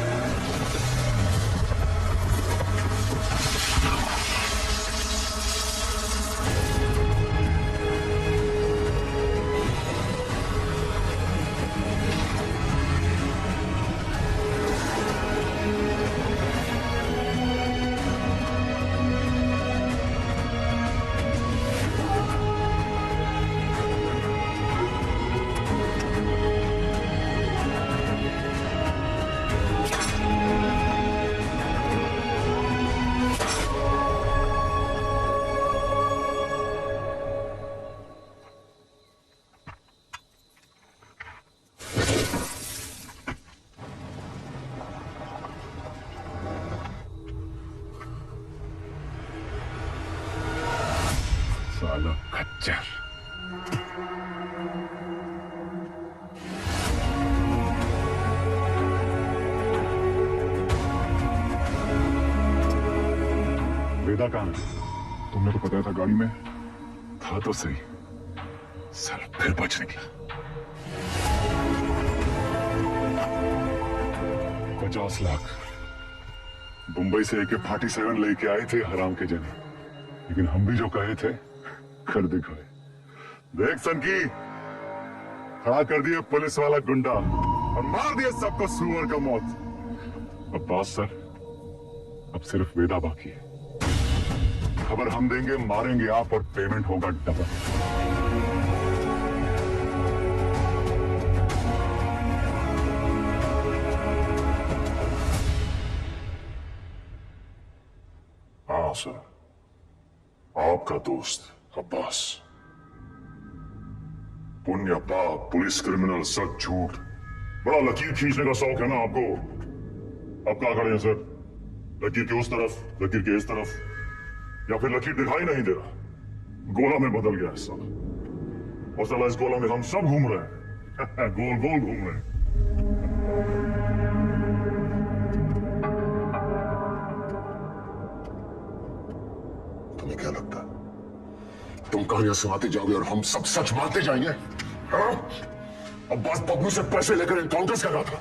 [SPEAKER 11] साला खच्चर। वेदा कहाँ है? तुमने तो बताया था गाड़ी में था तो सही, साला फिर बच निकला। 50 लाख मुंबई से AK-47 लेके आए थे हराम के जने, लेकिन हम भी जो कहे थे कर दिखाए। देख सनकी, खड़ा कर दिए पुलिस वाला गुंडा और मार दिए सबको सुअर का मौत। अब्बास सर, अब सिर्फ वेदा बाकी है। खबर हम देंगे, मारेंगे आप और पेमेंट होगा डबल। हाँ सर, आपका दोस्त अब्बास। पुण्य पाप, पुलिस, क्रिमिनल, सच झूठ, बड़ा लकीर खींचने का शौक है ना आपको। अब क्या करें सर? लकीर के उस तरफ, लकीर के इस तरफ, या फिर लकीर दिखाई नहीं दे रहा, गोला में बदल गया है साला। और साला इस गोला में हम सब घूम रहे हैं गोल गोल घूम रहे हैं। तुम्हें क्या लगता है तुम कहानियां सुनाते जाओगे और हम सब सच मानते जाएंगे? हाँ? अब्बास बबलू से पैसे लेकर एनकाउंटर्स कर रहा था।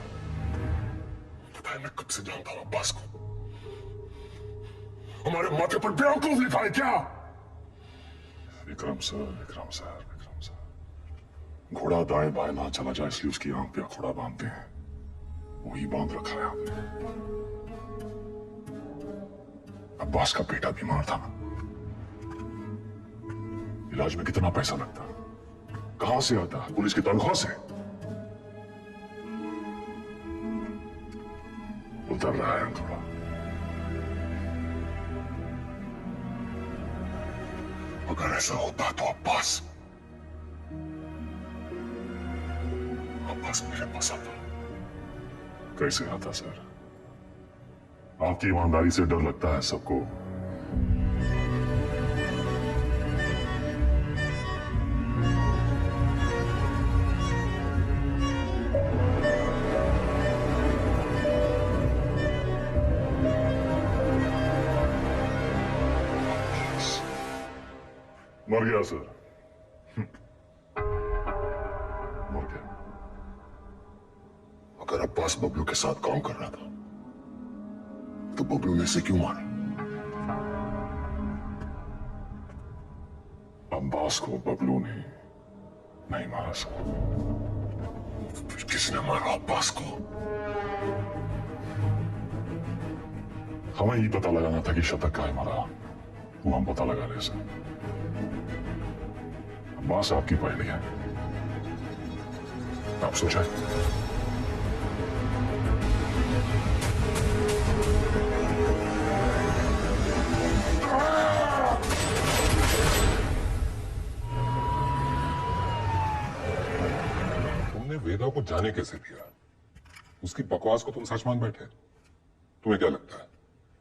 [SPEAKER 11] पता है मैं कब से जानता हूं अब्बास को। हमारे माथे पर बेवकूफ लिखा है क्या? Vikram sir, Vikram sir, Vikram sir, घोड़ा दाएं बाएं ना चला जाए इसलिए उसकी आंख पे घोड़ा बांधते हैं, वही बांध रखा है आपने। अब्बास का बेटा बीमार था, इलाज में कितना पैसा लगता, कहां से आता? पुलिस की तनख्वाह से। उतर रहा है थोड़ा। अगर ऐसा होता तो अब्बास मेरे पास आता। कैसे आता सर? आपकी ईमानदारी से डर लगता है सबको। मर गया सर, मर गया। अगर अब्बास बबलू के साथ काम कर रहा था तो बबलू ने इसे क्यों मारा? अब्बास को बबलू ने नहीं मारा सर। फिर किसने मारा अब्बास को? हमें ही पता लगाना था कि शतक का है मारा, वो हम पता लगा रहे सर। अब्बास आपकी पहली है, आप सोचा तुमने वेदा को जाने कैसे दिया? उसकी बकवास को तुम सच मान बैठे। तुम्हें क्या लगता है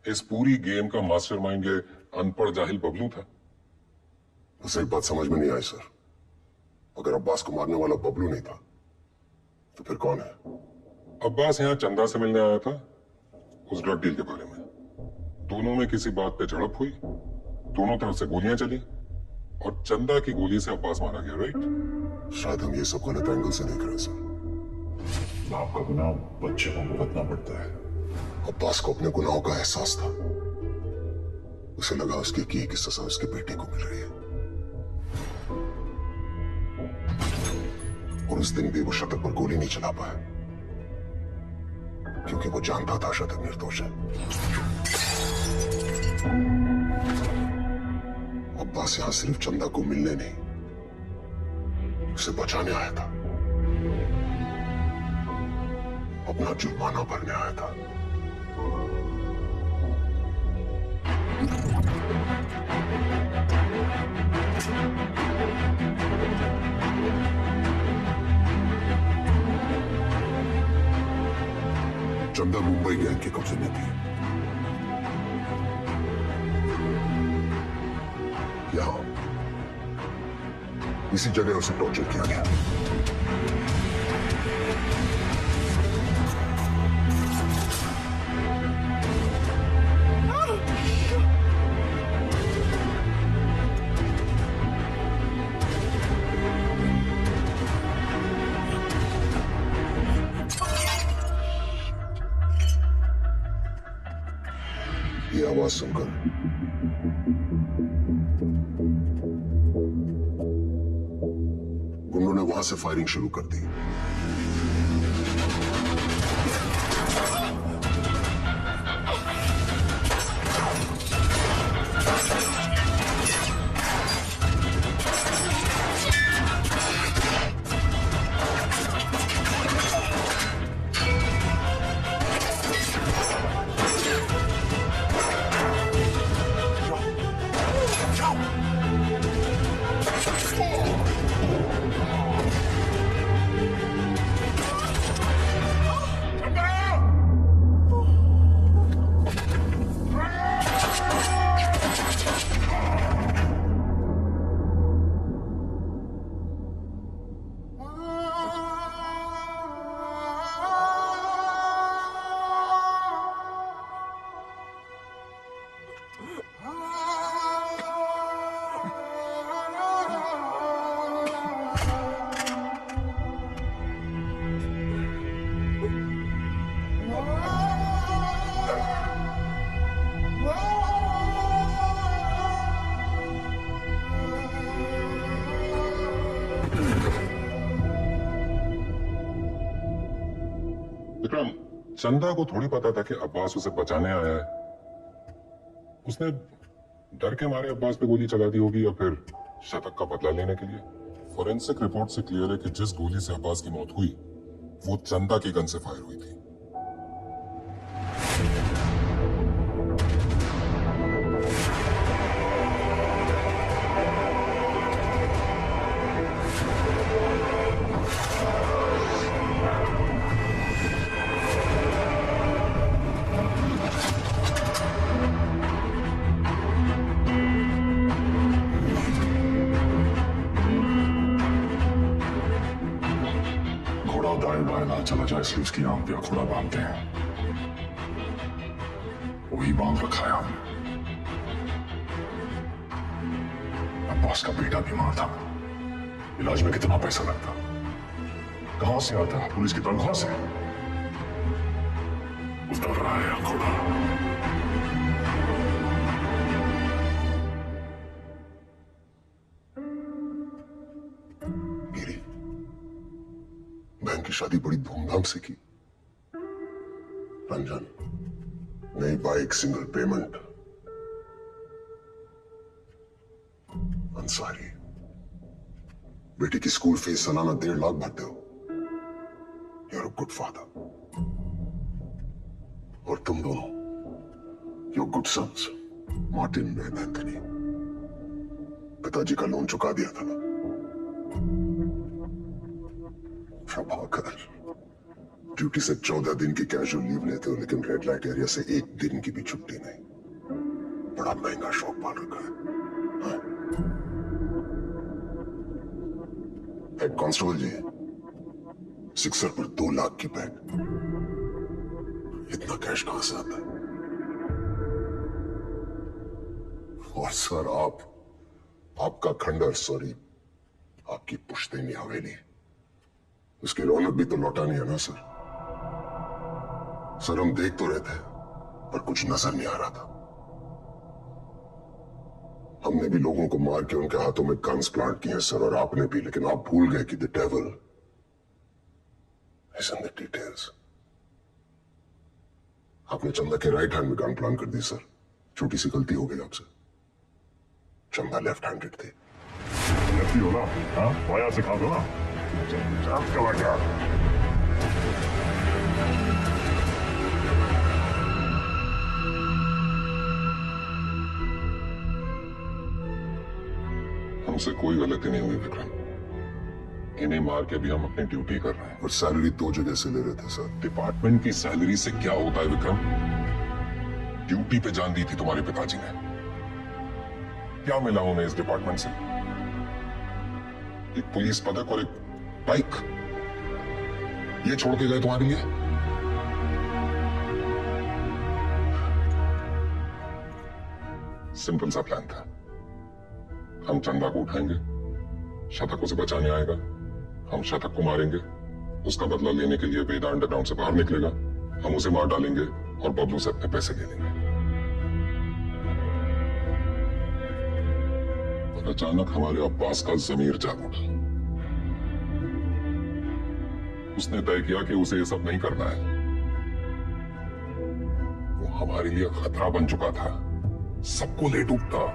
[SPEAKER 11] इस पूरी गेम का मास्टरमाइंड ये अनपढ़ जाहिल बबलू था? उसे एक बात समझ में नहीं आई सर। अगर अब्बास को मारने वाला बबलू नहीं था तो फिर कौन है?
[SPEAKER 10] अब्बास यहाँ चंदा से मिलने आया था उस ड्रग डील के बारे में। दोनों में किसी बात पे झड़प हुई, दोनों तरफ से गोलियां चली और चंदा की गोली से अब्बास मारा गया। राइट?
[SPEAKER 11] शायद हम ये सब गलत एंगल से देख रहे हैं सर। बाप का गुनाह बच्चे को भुगतना पड़ता है। अब्बास को अपने गुनाहों का एहसास था। उसे लगा उसकी की सजा उसके बेटे को मिल रही है, और उस दिन भी वो शतक पर गोली नहीं चला पाया क्योंकि वो जानता था शतक निर्दोष है। अब्बास यहां सिर्फ चंदा को मिलने नहीं, उसे बचाने आया था, अपना जुर्माना भरने आया था। चंदा मुंबई गैंग के कब्जे में थी। यहां इसी जगह उसे टॉर्चर किया गया। ये आवाज सुनकर गुंडों ने वहां से फायरिंग शुरू कर दी।
[SPEAKER 10] विक्रम, चंदा को थोड़ी पता था कि अब्बास उसे बचाने आया है। उसने डर के मारे अब्बास पे गोली चला दी होगी या फिर शतक का बदला लेने के लिए। फोरेंसिक रिपोर्ट से क्लियर है कि जिस गोली से अब्बास की मौत हुई वो चंदा की गन से फायर हुई थी।
[SPEAKER 11] चला जाए इसलिए उसकी आंख पे अखोड़ा बांधते हैं। वही बांध रखा है हमने। अब्बास का बेटा बीमार था, इलाज में कितना पैसा लगता, कहां से आता? पुलिस की तनख्वाह से। उतर रहा है अखोड़ा। बहन की शादी बड़ी धूमधाम से की। रंजन, नई बाइक, सिंगल पेमेंट। अंसारी, बेटी की स्कूल फीस सालाना 1.5 लाख भरते हो। You are a good father. और तुम दोनों, your good sons, Martin and Anthony. पिताजी का लोन चुका दिया था ना। प्रभाकर, ड्यूटी से 14 दिन की कैजुअल लीव लेते हो, लेकिन रेड लाइट एरिया से 1 दिन की भी छुट्टी नहीं। बड़ा महंगा शौक पाल रखा है। हेड कांस्टेबल जी, सिक्सर पर 2 लाख की बैग। इतना कैश कहां से आता है? और सर आपका खंडर, सॉरी, आपकी पुश्तैनी हवेली, उसकी रौनक भी तो लौटानी है ना सर। सर हम देख तो रहे थे पर कुछ नजर नहीं आ रहा था। हमने भी लोगों को मार के उनके हाथों में गन्स प्लांट किए सर, और आपने भी, लेकिन आप भूल गए कि the devil is in the details. आपने चंदा के राइट हैंड में गन प्लांट कर दी सर। छोटी सी गलती हो गई आपसे। चंदा लेफ्ट हैंडेड थी।
[SPEAKER 10] लेफ्टी हो ना? हाँ, वाया सिखा दो ना। चला क्या? हमसे कोई गलती नहीं हुई विक्रम। इन्हें मार के भी हम अपनी ड्यूटी कर रहे हैं।
[SPEAKER 11] और सैलरी 2 जगह से ले रहे थे सर।
[SPEAKER 10] डिपार्टमेंट की सैलरी से क्या होता है विक्रम? ड्यूटी पे जान दी थी तुम्हारे पिताजी ने। क्या मिला उन्हें इस डिपार्टमेंट से? एक पुलिस पदक और एक बाइक, ये छोड़ के गए तुम्हारे लिए? सिंपल सा प्लान था। हम चंदा को उठाएंगे, शतक उसे बचाने आएगा, हम शतक को मारेंगे, उसका बदला लेने के लिए वेदा अंडरग्राउंड से बाहर निकलेगा, हम उसे मार डालेंगे और बबलू से अपने पैसे ले लेंगे। और अचानक हमारे अब्बास का जमीर जाग उठा। उसने तय किया कि उसे ये सब नहीं करना है। वो हमारे लिए खतरा बन चुका था, सबको ले डूबता।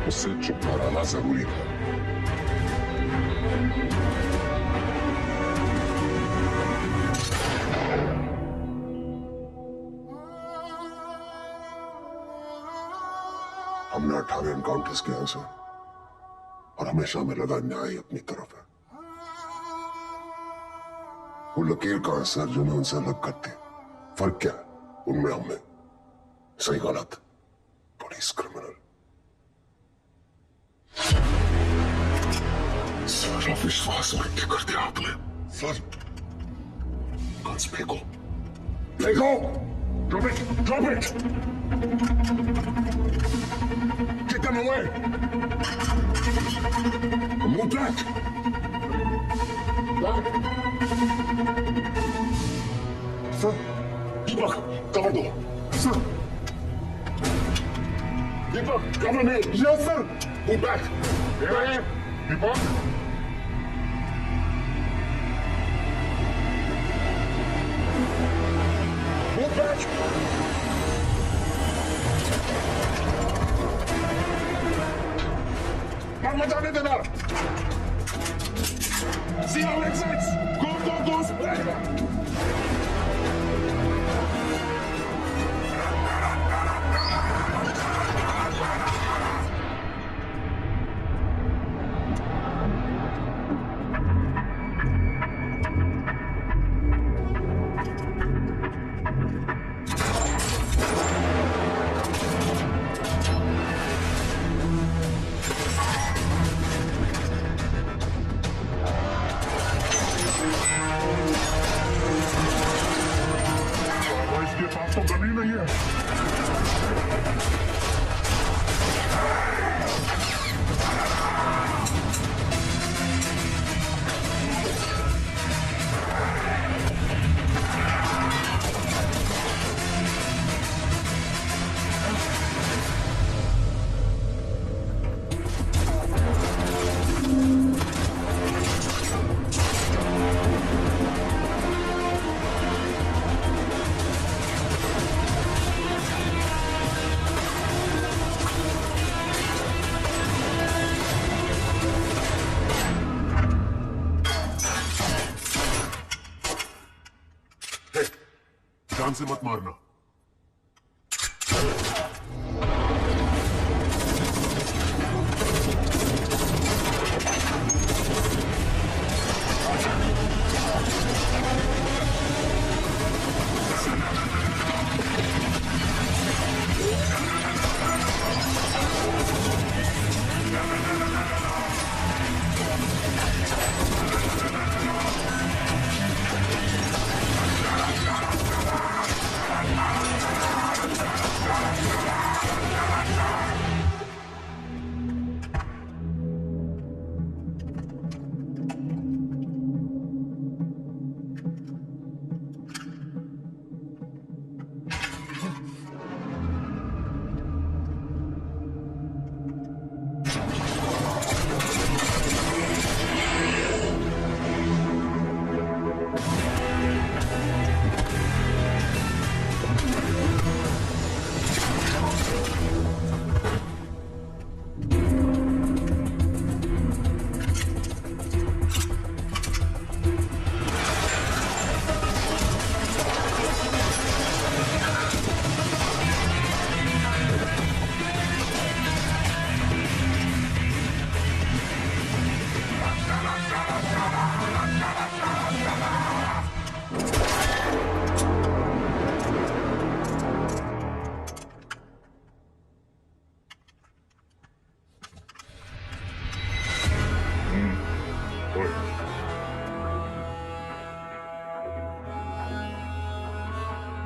[SPEAKER 10] उससे चुप रहना जरूरी था।
[SPEAKER 11] हमने 18 एनकाउंटर्स किए हैं सर, और हमेशा हमें लगा न्याय अपनी तरफ है। वो लकीर कहां है सर जो उनसे अलग करती? फर्क क्या है उनमें हमें? सही गलत, पुलिस क्रिमिनल। सारा विश्वास मिट्टी कर दिया आपने सर। गन्स फेंको, फेंको। Drop it, drop it. Kick them away. Move back. Back. Sir, Deepak, cover दो. Sir. Deepak, cover me. Yes, sir. Move back. Deepak. Move back. मत जाने देना। See our exits. Go, go, go. जान से मत मारना।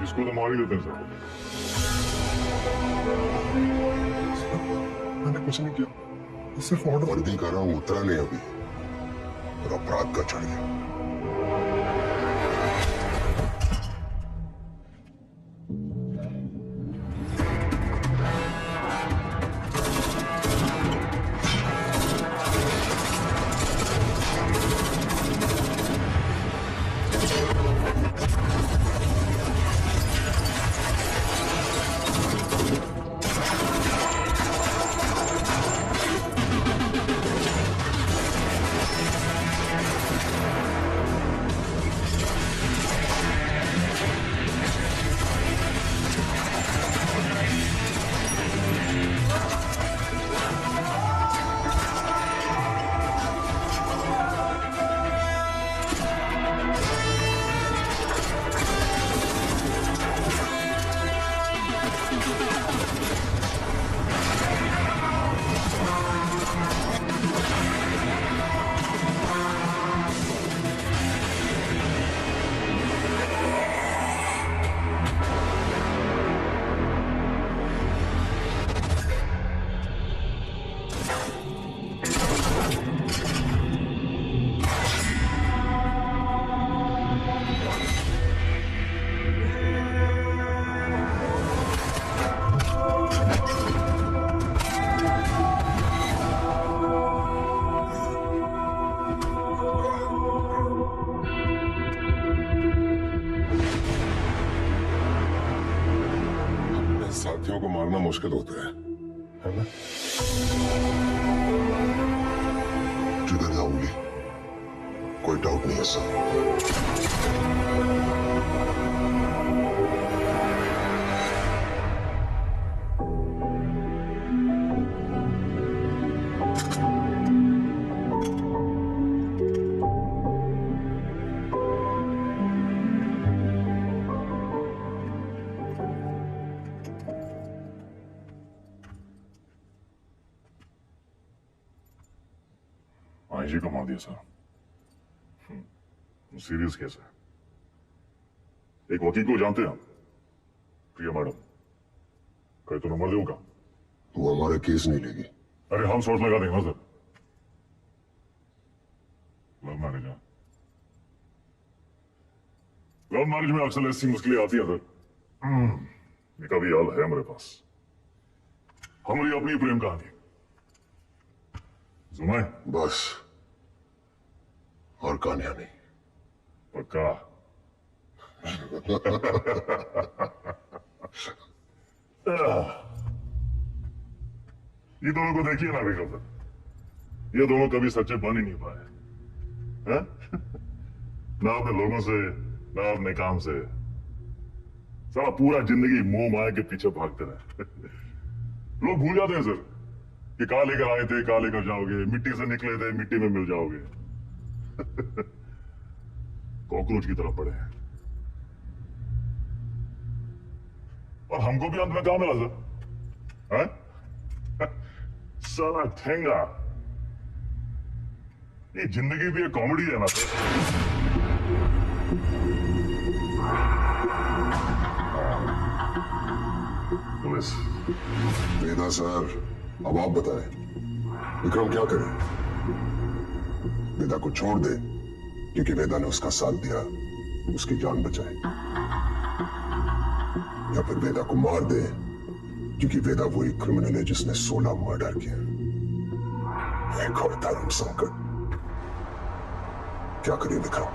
[SPEAKER 10] इसको तो मार ही देते हैं सर।
[SPEAKER 9] मैंने कुछ नहीं किया, सिर्फ ऑर्डर।
[SPEAKER 11] वर्दी का रंग उतरा नहीं अभी और अपराध का चढ़ गया। साथियों को मारना मुश्किल होता है ना? जिधर जाऊंगी कोई डाउट नहीं है सर।
[SPEAKER 10] आईजी को मार दिया सर। सीरियस केस है। एक वकील को जानते हैं आप, प्रिया मैडम, कहे तो नंबर दूंगा।
[SPEAKER 11] वो हमारा केस नहीं लेगी।
[SPEAKER 10] अरे हम शॉर्ट लगा देंगे ना सर। लव मैरिज है, लव मैरिज में अक्सर ऐसी मुश्किलें आती है सर। निका भी हाल है हमारे पास। हमारी अपनी प्रेम कहानी सुनाए
[SPEAKER 11] बस, और कहानियां नहीं।
[SPEAKER 10] पक्का? ये दोनों को देखिए ना विक्रम सर, ये दोनों कभी सच्चे बन ही नहीं पाए हैं? ना अपने लोगों से, ना अपने काम से। सारा पूरा जिंदगी मोह माया के पीछे भागते रहे। लोग भूल जाते हैं सर कि कहां लेकर आए थे, कहां लेकर जाओगे। मिट्टी से निकले थे, मिट्टी में मिल जाओगे। कॉकरोच की तरफ पड़े हैं। और हमको भी अंत में कहां मिला सर? हैं? साला ठेंगा। ये जिंदगी भी एक कॉमेडी है ना सर। पुलिस।
[SPEAKER 11] वेदा सर, अब आप बताएं, विक्रम क्या करे? वेदा को छोड़ दे क्योंकि वेदा ने उसका साथ दिया, उसकी जान बचाई, या फिर वेदा को मार दे क्योंकि वेदा वही क्रिमिनल है जिसने 16 मर्डर किया। एक और दारुण संकट। क्या करें विक्रम?